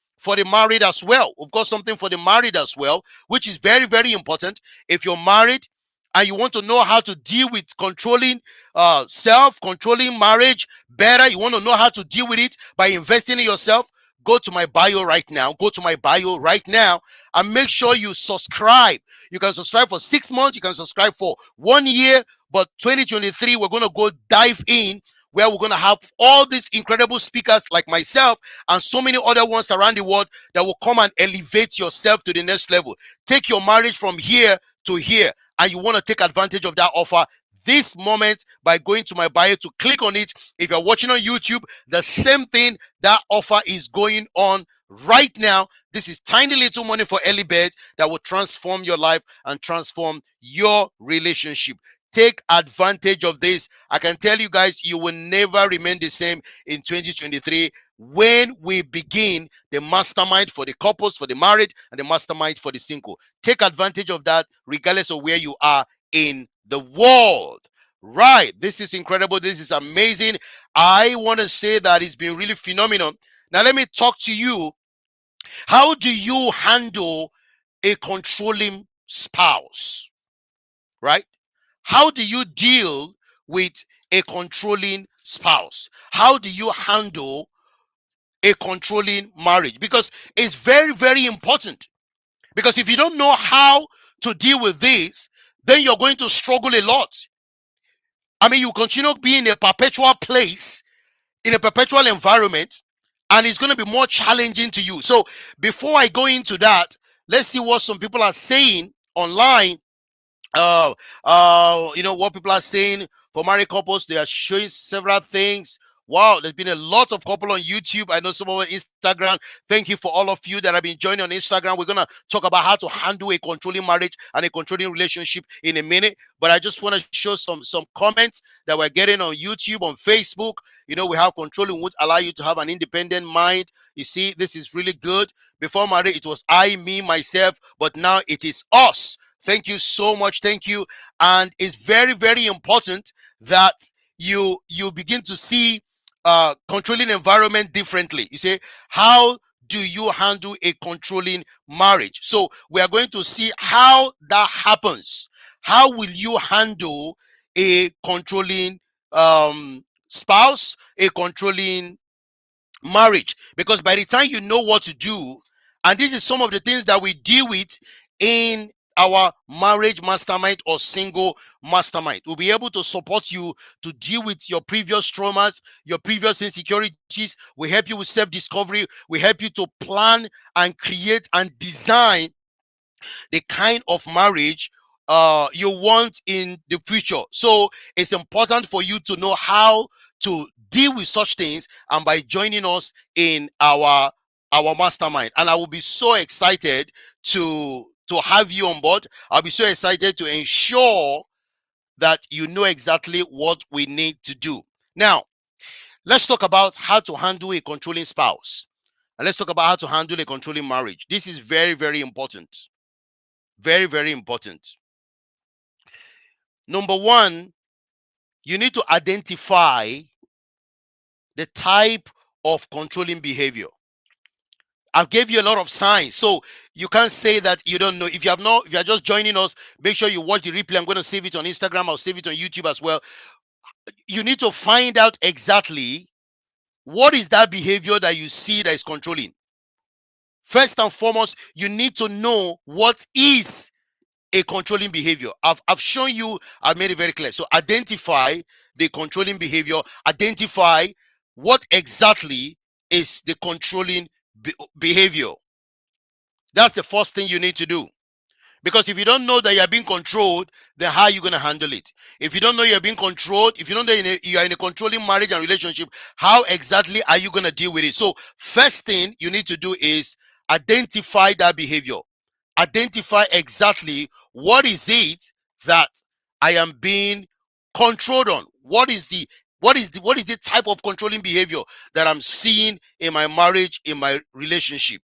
married as well. We've got something for the married as well, which is very, very important. If you're married and you want to know how to deal with controlling controlling marriage better, you want to know how to deal with it by investing in yourself, go to my bio right now. Go to my bio right now and make sure you subscribe. You can subscribe for 6 months, you can subscribe for 1 year, but 2023, we're going to go dive in where we're going to have all these incredible speakers like myself and so many other ones around the world that will come and elevate yourself to the next level. Take your marriage from here to here, and you want to take advantage of that offer this moment by going to my bio to click on it. If you're watching on YouTube, the same thing, that offer is going on right now. This is tiny little money for early bird that will transform your life and transform your relationship. Take advantage of this. I can tell you guys, you will never remain the same in 2023 when we begin the mastermind for the couples, for the married, and the mastermind for the single. Take advantage of that regardless of where you are in the world. Right. This is incredible. This is amazing. I want to say that it's been really phenomenal. Now, let me talk to you. How do you handle a controlling spouse? Right? How do you deal with a controlling spouse? How do you handle a controlling marriage? Because it's very, very important. Because if you don't know how to deal with this, then you're going to struggle a lot. I mean, you continue being in a perpetual place, in a perpetual environment, and it's going to be more challenging to you. So, before I go into that, let's see what some people are saying online. uh what people are saying for married couples. They are showing several things. Wow, there's been a lot of couple on YouTube. I know some over Instagram. Thank you for all of you that have been joining on Instagram. We're gonna talk about how to handle a controlling marriage and a controlling relationship in a minute, but I just want to show some comments that we're getting on YouTube, on Facebook. We have controlling would allow you to have an independent mind. You see, this is really good. Before marriage, it was I, me, myself, but now it is us. Thank you so much. Thank you. And it's very, very important that you begin to see controlling environment differently. You say, how do you handle a controlling marriage? So we are going to see how that happens. How will you handle a controlling spouse, a controlling marriage? Because by the time you know what to do, and this is some of the things that we deal with in our marriage mastermind or single mastermind. We'll be able to support you to deal with your previous traumas, your previous insecurities. We help you with self-discovery. We help you to plan and create and design the kind of marriage you want in the future. So it's important for you to know how to deal with such things, and by joining us in our mastermind. And I will be so excited to have you on board. I'll be so excited to ensure that you know exactly what we need to do. Now, let's talk about how to handle a controlling spouse. And let's talk about how to handle a controlling marriage. This is very, very important. Very, very important. Number one, you need to identify the type of controlling behavior. I've gave you a lot of signs, so you can't say that you don't know. If you have not, if you are just joining us, make sure you watch the replay. I'm going to save it on Instagram. I'll save it on YouTube as well. You need to find out exactly what is that behavior that you see that is controlling. First and foremost, you need to know what is a controlling behavior. I've shown you, I've made it very clear. So identify the controlling behavior, identify what exactly is the controlling behavior. That's the first thing you need to do. Because if you don't know that you're being controlled, then how are you going to handle it? If you don't know you're being controlled, if you don't know you are in a controlling marriage and relationship, how exactly are you going to deal with it? So first thing you need to do is identify that behavior. Identify exactly what is it that I am being controlled on. What is the type of controlling behavior that I'm seeing in my marriage, in my relationship?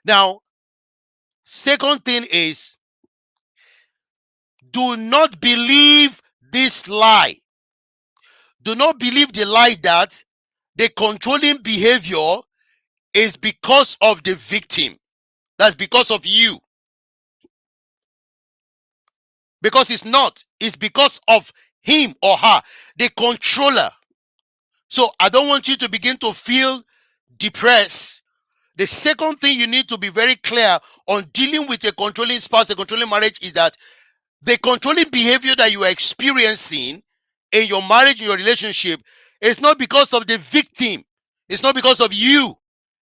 Now, second thing is, do not believe this lie. Do not believe the lie that the controlling behavior is because of the victim. That's because of you. Because it's not. It's because of him or her, the controller. So I don't want you to begin to feel depressed. The second thing you need to be very clear on dealing with a controlling spouse, a controlling marriage, is that the controlling behavior that you are experiencing in your marriage, in your relationship, is not because of the victim. It's not because of you.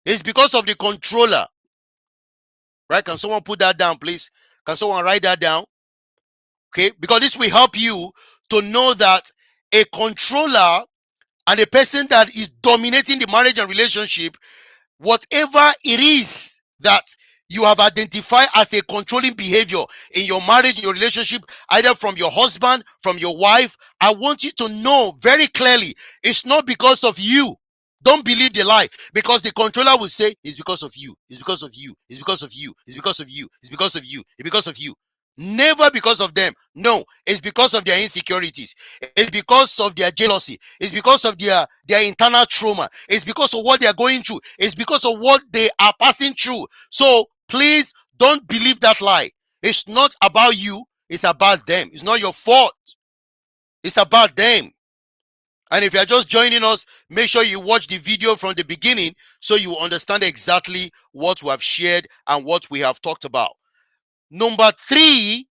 It's because of the controller. Right? Can someone put that down, please? Can someone write that down? Okay? Because this will help you to know that a controller and a person that is dominating the marriage and relationship, whatever it is that you have identified as a controlling behavior in your marriage, in your relationship, either from your husband, from your wife, I want you to know very clearly it's not because of you. Don't believe the lie, because the controller will say it's because of you, it's because of you, it's because of you, it's because of you, it's because of you, it's because of you. Never because of them. No, it's because of their insecurities. It's because of their jealousy. It's because of their internal trauma. It's because of what they are going through. It's because of what they are passing through. So please don't believe that lie. It's not about you. It's about them. It's not your fault. It's about them. And if you're just joining us, make sure you watch the video from the beginning so you understand exactly what we have shared and what we have talked about. Number three,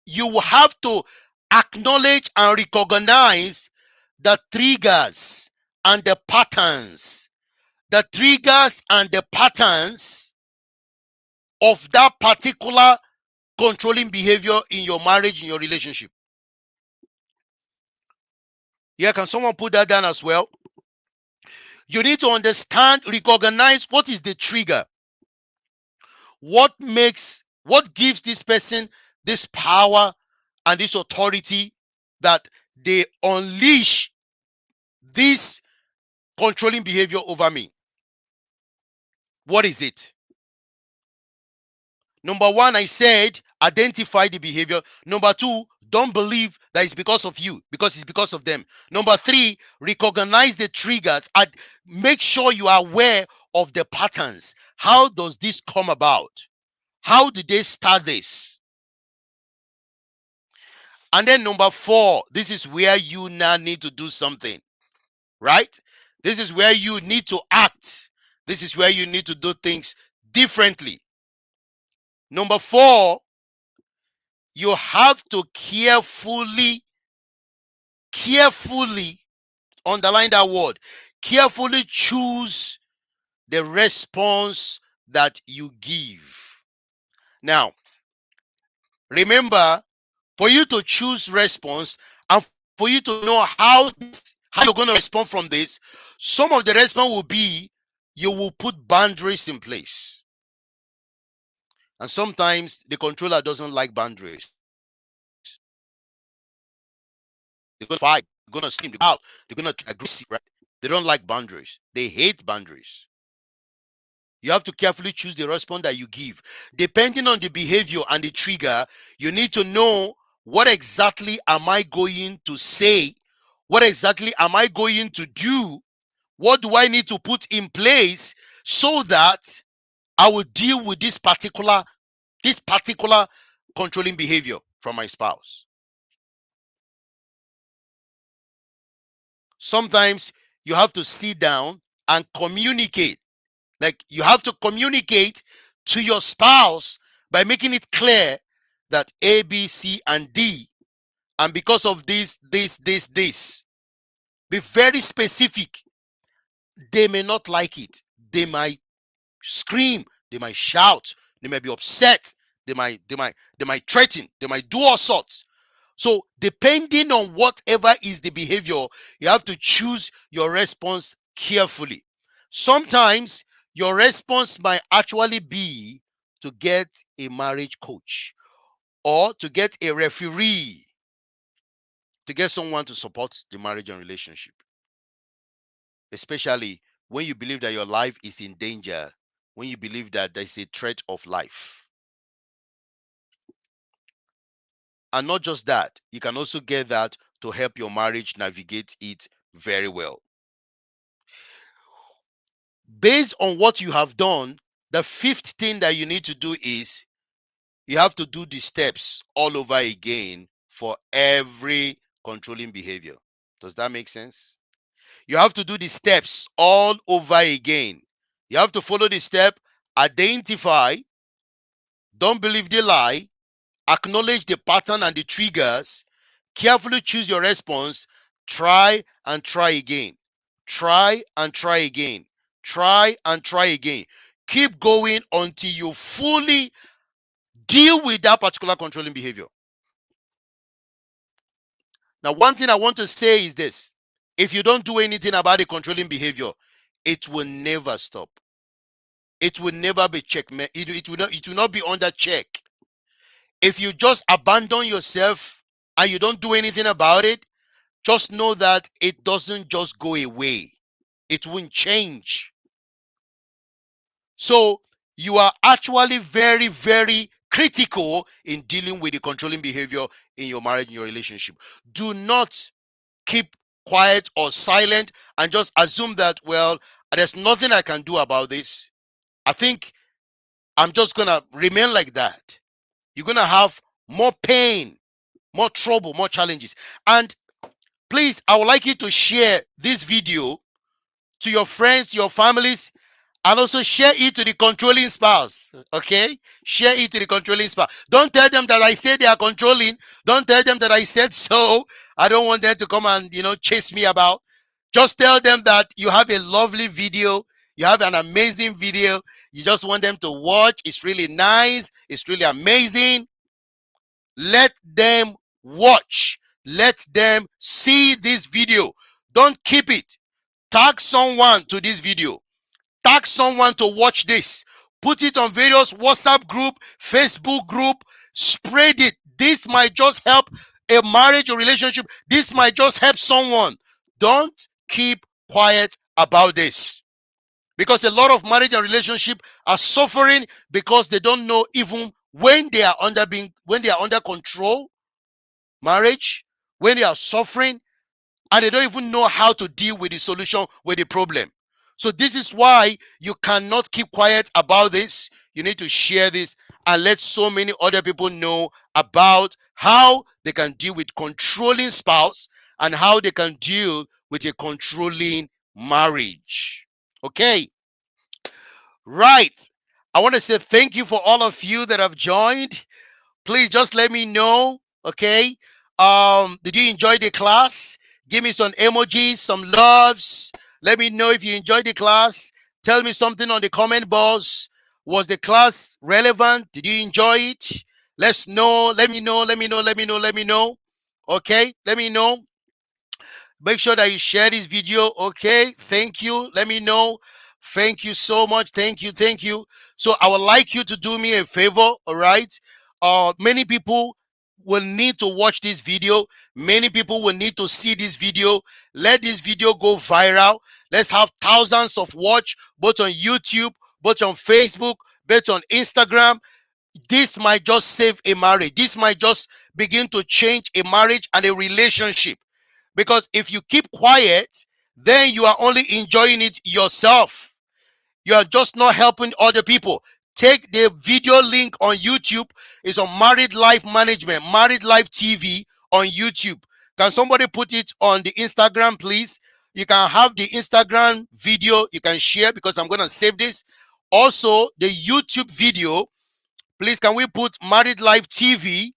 you will have to acknowledge and recognize the triggers and the patterns. The triggers and the patterns of that particular controlling behavior in your marriage, in your relationship. Yeah, can someone put that down as well? You need to understand, recognize what is the trigger. What gives this person this power and this authority that they unleash this controlling behavior over me? What is it? Number one, I said identify the behavior. Number two, don't believe that it's because of you, because it's because of them. Number three, recognize the triggers and make sure you are aware of the patterns. How does this come about? How did they start this? And then number four, this is where you now need to do something, right? This is where you need to act. This is where you need to do things differently. Number four, you have to carefully, underline that word, carefully choose the response that you give. Now, remember, for you to choose response and for you to know how you're going to respond from this, some of the response will be you will put boundaries in place. And sometimes the controller doesn't like boundaries. They're going to fight, they're going to scream, they're going to out, they're going to aggressive, right? They don't like boundaries. They hate boundaries. You have to carefully choose the response that you give. Depending on the behavior and the trigger, you need to know, what exactly am I going to say? What exactly am I going to do? What do I need to put in place so that I will deal with this particular controlling behavior from my spouse? Sometimes you have to sit down and communicate. Like, you have to communicate to your spouse by making it clear that A, B, C, and D, and because of this. Be very specific. They may not like it. They might scream. They might shout. They might be upset. They might threaten. They might do all sorts. So, depending on whatever is the behavior, you have to choose your response carefully. Sometimes your response might actually be to get a marriage coach or to get a referee, to get someone to support the marriage and relationship, especially when you believe that your life is in danger, when you believe that there's a threat of life. And not just that, you can also get that to help your marriage navigate it very well. Based on what you have done, the fifth thing that you need to do is you have to do the steps all over again for every controlling behavior. Does that make sense? You have to do the steps all over again. You have to follow the step: identify, don't believe the lie, acknowledge the pattern and the triggers, carefully choose your response, try and try again. Try and try again. Try and try again. Keep going until you fully deal with that particular controlling behavior. Now, one thing I want to say is this: if you don't do anything about the controlling behavior, it will never stop. It will never be checkmate. It will not be under check. If you just abandon yourself and you don't do anything about it, just know that it doesn't just go away. It won't change. So you are actually very, very critical in dealing with the controlling behavior in your marriage, in your relationship. Do not keep quiet or silent and just assume that, well, there's nothing I can do about this. I think I'm just going to remain like that. You're going to have more pain, more trouble, more challenges. And please, I would like you to share this video to your friends, to your families, and also share it to the controlling spouse. Okay? Share it to the controlling spouse. Don't tell them that I said they are controlling. Don't tell them that I said so. I don't want them to come and, chase me about. Just tell them that you have a lovely video. You have an amazing video. You just want them to watch. It's really nice. It's really amazing. Let them watch. Let them see this video. Don't keep it. Tag someone to this video. Tag someone to watch this. Put it on various WhatsApp group, Facebook group. Spread it. This might just help a marriage or relationship. This might just help someone. Don't keep quiet about this. Because a lot of marriage and relationship are suffering because they don't know even when they are under control, marriage, when they are suffering, and they don't even know how to deal with the solution with the problem. So this is why you cannot keep quiet about this. You need to share this and let so many other people know about how they can deal with controlling spouse and how they can deal with a controlling marriage. Okay, right. I want to say thank you for all of you that have joined. Please just let me know. Okay. Did you enjoy the class? Give me some emojis, some loves. Let me know if you enjoyed the class. Tell me something on the comment box. Was the class relevant? Did you enjoy it? Let's know. Let me know. Let me know. Let me know. Let me know. Okay. Let me know. Make sure that you share this video. Okay. Thank you. Let me know. Thank you so much. Thank you. Thank you. So I would like you to do me a favor. All right. Many people will need to watch this video. Many people will need to see this video. Let this video go viral. Let's have thousands of watch both on YouTube, both on Facebook, both on Instagram. This might just save a marriage. This might just begin to change a marriage and a relationship. Because if you keep quiet, then you are only enjoying it yourself. You are just not helping other people. Take the video link on YouTube. It's on Married Life Management, Married Life TV on YouTube. Can somebody put it on the Instagram, please? You can have the Instagram video. You can share because I'm going to save this. Also, the YouTube video. Please, can we put Married Life TV,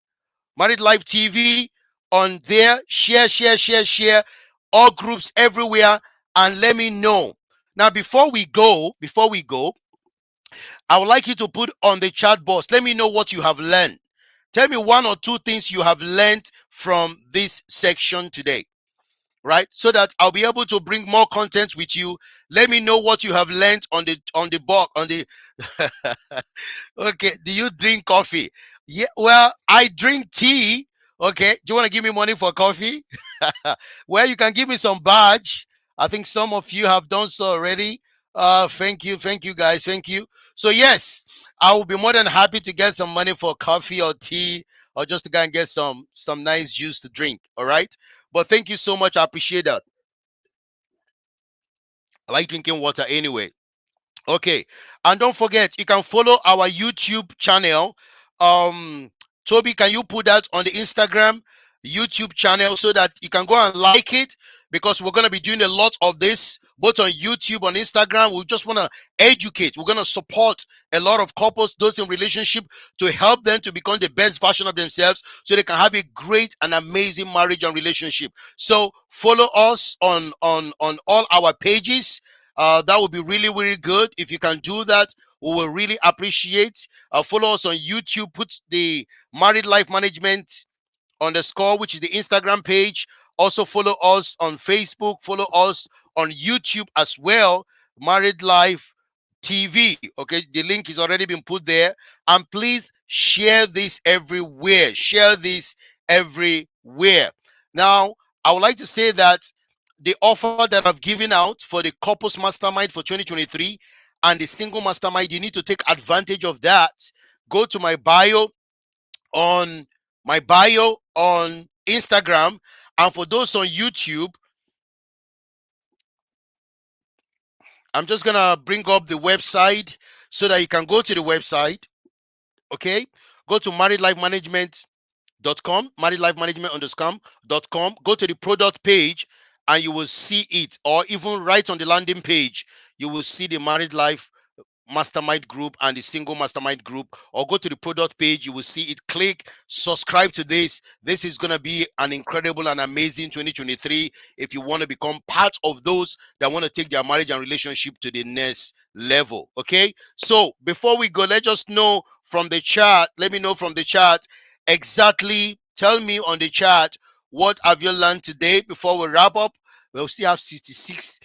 Married Life TV on there? Share, share, share, share. All groups everywhere, and let me know. Now, before we go, I would like you to put on the chat box. Let me know what you have learned. Tell me one or two things you have learned from this section today, right? So that I'll be able to bring more content with you. Let me know what you have learned on the box on the Okay, do you drink coffee? Yeah, well, I drink tea. Okay, do you want to give me money for coffee? Well, you can give me some badge. I think some of you have done so already. Thank you guys, thank you. So yes, I will be more than happy to get some money for coffee or tea or just to go and get some nice juice to drink. All right, but thank you so much. I appreciate that. I like drinking water anyway. Okay. And don't forget, you can follow our YouTube channel. Um, Toby, can you put that on the Instagram YouTube channel so that you can go and like it? Because we're going to be doing a lot of this both on YouTube, on Instagram. We just want to educate. We're going to support a lot of couples, those in relationship, to help them to become the best version of themselves so they can have a great and amazing marriage and relationship. So follow us on all our pages. That would be really, really good. If you can do that, we will really appreciate. Follow us on YouTube. Put the Married Life Management underscore, which is the Instagram page. Also follow us on Facebook. Follow us on YouTube as well. Married Life TV. Okay, the link is already been put there. And please share this everywhere. Share this everywhere. Now, I would like to say that the offer that I've given out for the couples mastermind for 2023 and the single mastermind, you need to take advantage of that. Go to on my bio on Instagram, and for those on YouTube, I'm just gonna bring up the website so that you can go to the website. Okay, go to marriedlifemanagement.com, marriedlifemanagement.com. Go to the product page and you will see it, or even right on the landing page, you will see the Married Life mastermind group and the single mastermind group, or go to the product page. You will see it. Click subscribe to this is going to be an incredible and amazing 2023 if you want to become part of those that want to take their marriage and relationship to the next level. Okay, so before we go, let's just know from the chat. Let me know from the chat exactly. Tell me on the chat, what have you learned today before we wrap up? We'll still have 66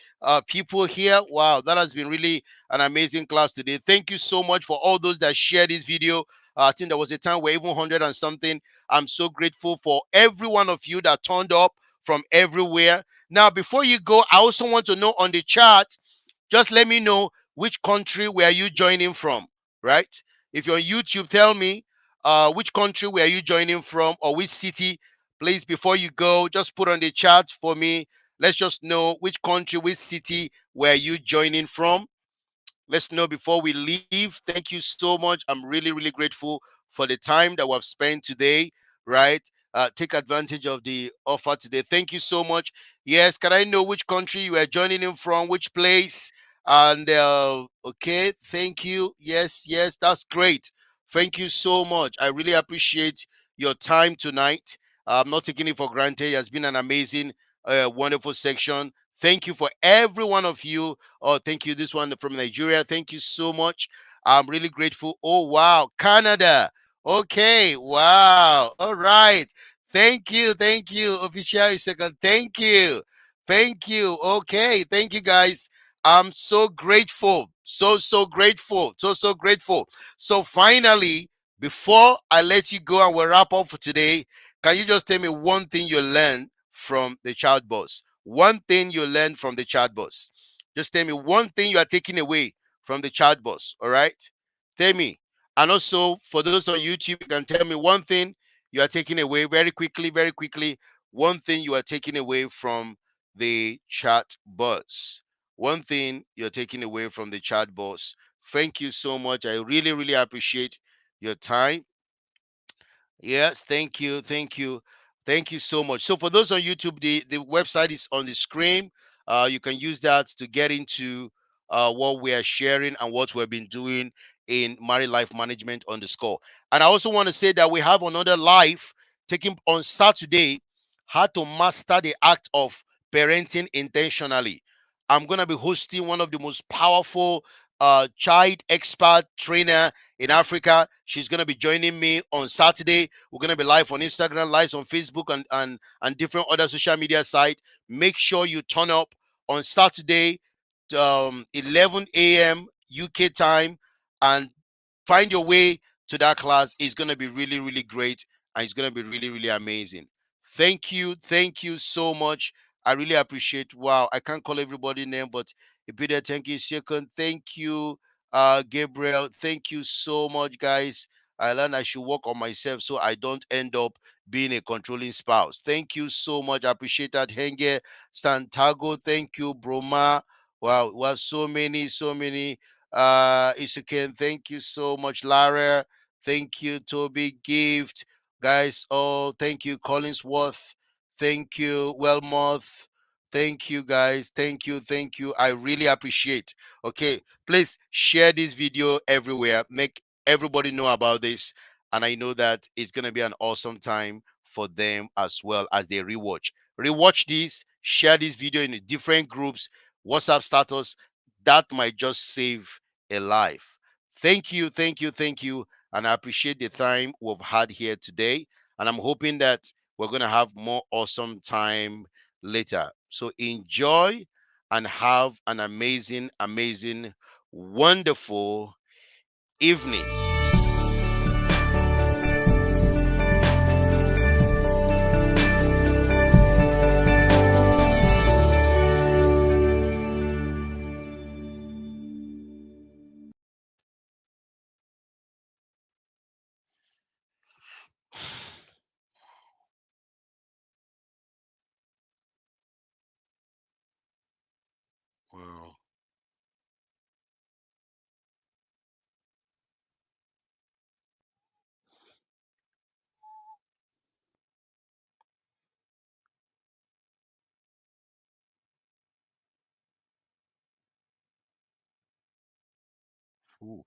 people here. Wow, that has been really an amazing class today. Thank you so much for all those that shared this video. I think there was a time where even 100 and something. I'm so grateful for every one of you that turned up from everywhere. Now, before you go, I also want to know on the chat, just let me know which country were you joining from, right? If you're on YouTube, tell me which country were you joining from or which city. Please, before you go, just put on the chat for me. Let's just know which country, which city were you joining from. Let's know before we leave. Thank you so much. I'm really, really grateful for the time that we've spent today, right? Take advantage of the offer today. Thank you so much. Yes, can I know which country you are joining in from, which place? And okay, thank you. Yes, yes, that's great. Thank you so much. I really appreciate your time tonight. I'm not taking it for granted. It has been an amazing, wonderful section. Thank you for every one of you. Oh, thank you. This one from Nigeria. Thank you so much. I'm really grateful. Oh, wow. Canada. Okay. Wow. All right. Thank you. Thank you. Official second. Thank you. Thank you. Okay. Thank you, guys. I'm so grateful. So grateful. So grateful. So finally, before I let you go and we'll wrap up for today, can you just tell me one thing you learned from the child boss? One thing you learned from the child boss. Just tell me one thing you are taking away from the child boss. All right? Tell me. And also, for those on YouTube, you can tell me one thing you are taking away very quickly, very quickly. One thing you are taking away from the chat boss. One thing you're taking away from the chat boss. Thank you so much. I really, really appreciate your time. Yes, thank you, thank you, thank you so much. So for those on YouTube, the website is on the screen. You can use that to get into what we are sharing and what we've been doing in married life management underscore. And I also want to say that we have another live taking on Saturday, how to master the act of parenting intentionally. I'm gonna be hosting one of the most powerful child expert trainer in Africa. She's gonna be joining me on Saturday. We're gonna be live on Instagram, live on Facebook, and different other social media sites. Make sure you turn up on Saturday, 11 a.m. UK time, and find your way to that class. Is going to be really, really great, and it's going to be really, really amazing. Thank you so much. I really appreciate. Wow, I can't call everybody name, but Peter, thank you. Second, thank you, Gabriel. Thank you so much, guys. I learned I should work on myself so I don't end up being a controlling spouse. Thank you so much. I appreciate that. Henge Santago, thank you, Broma. Wow, wow, so many. Isuken, thank you so much. Lara, thank you. Toby, Gift, guys. Oh, thank you. Collinsworth, thank you. Wellmoth, thank you, guys. Thank you. I really appreciate. Okay, please share this video everywhere. Make everybody know about this, and I know that it's gonna be an awesome time for them as well as they rewatch. Rewatch this. Share this video in different groups, WhatsApp status. That might just save a life. Thank you. And I appreciate the time we've had here today. And I'm hoping that we're going to have more awesome time later. So enjoy and have an amazing, amazing, wonderful evening. Wow. Ooh.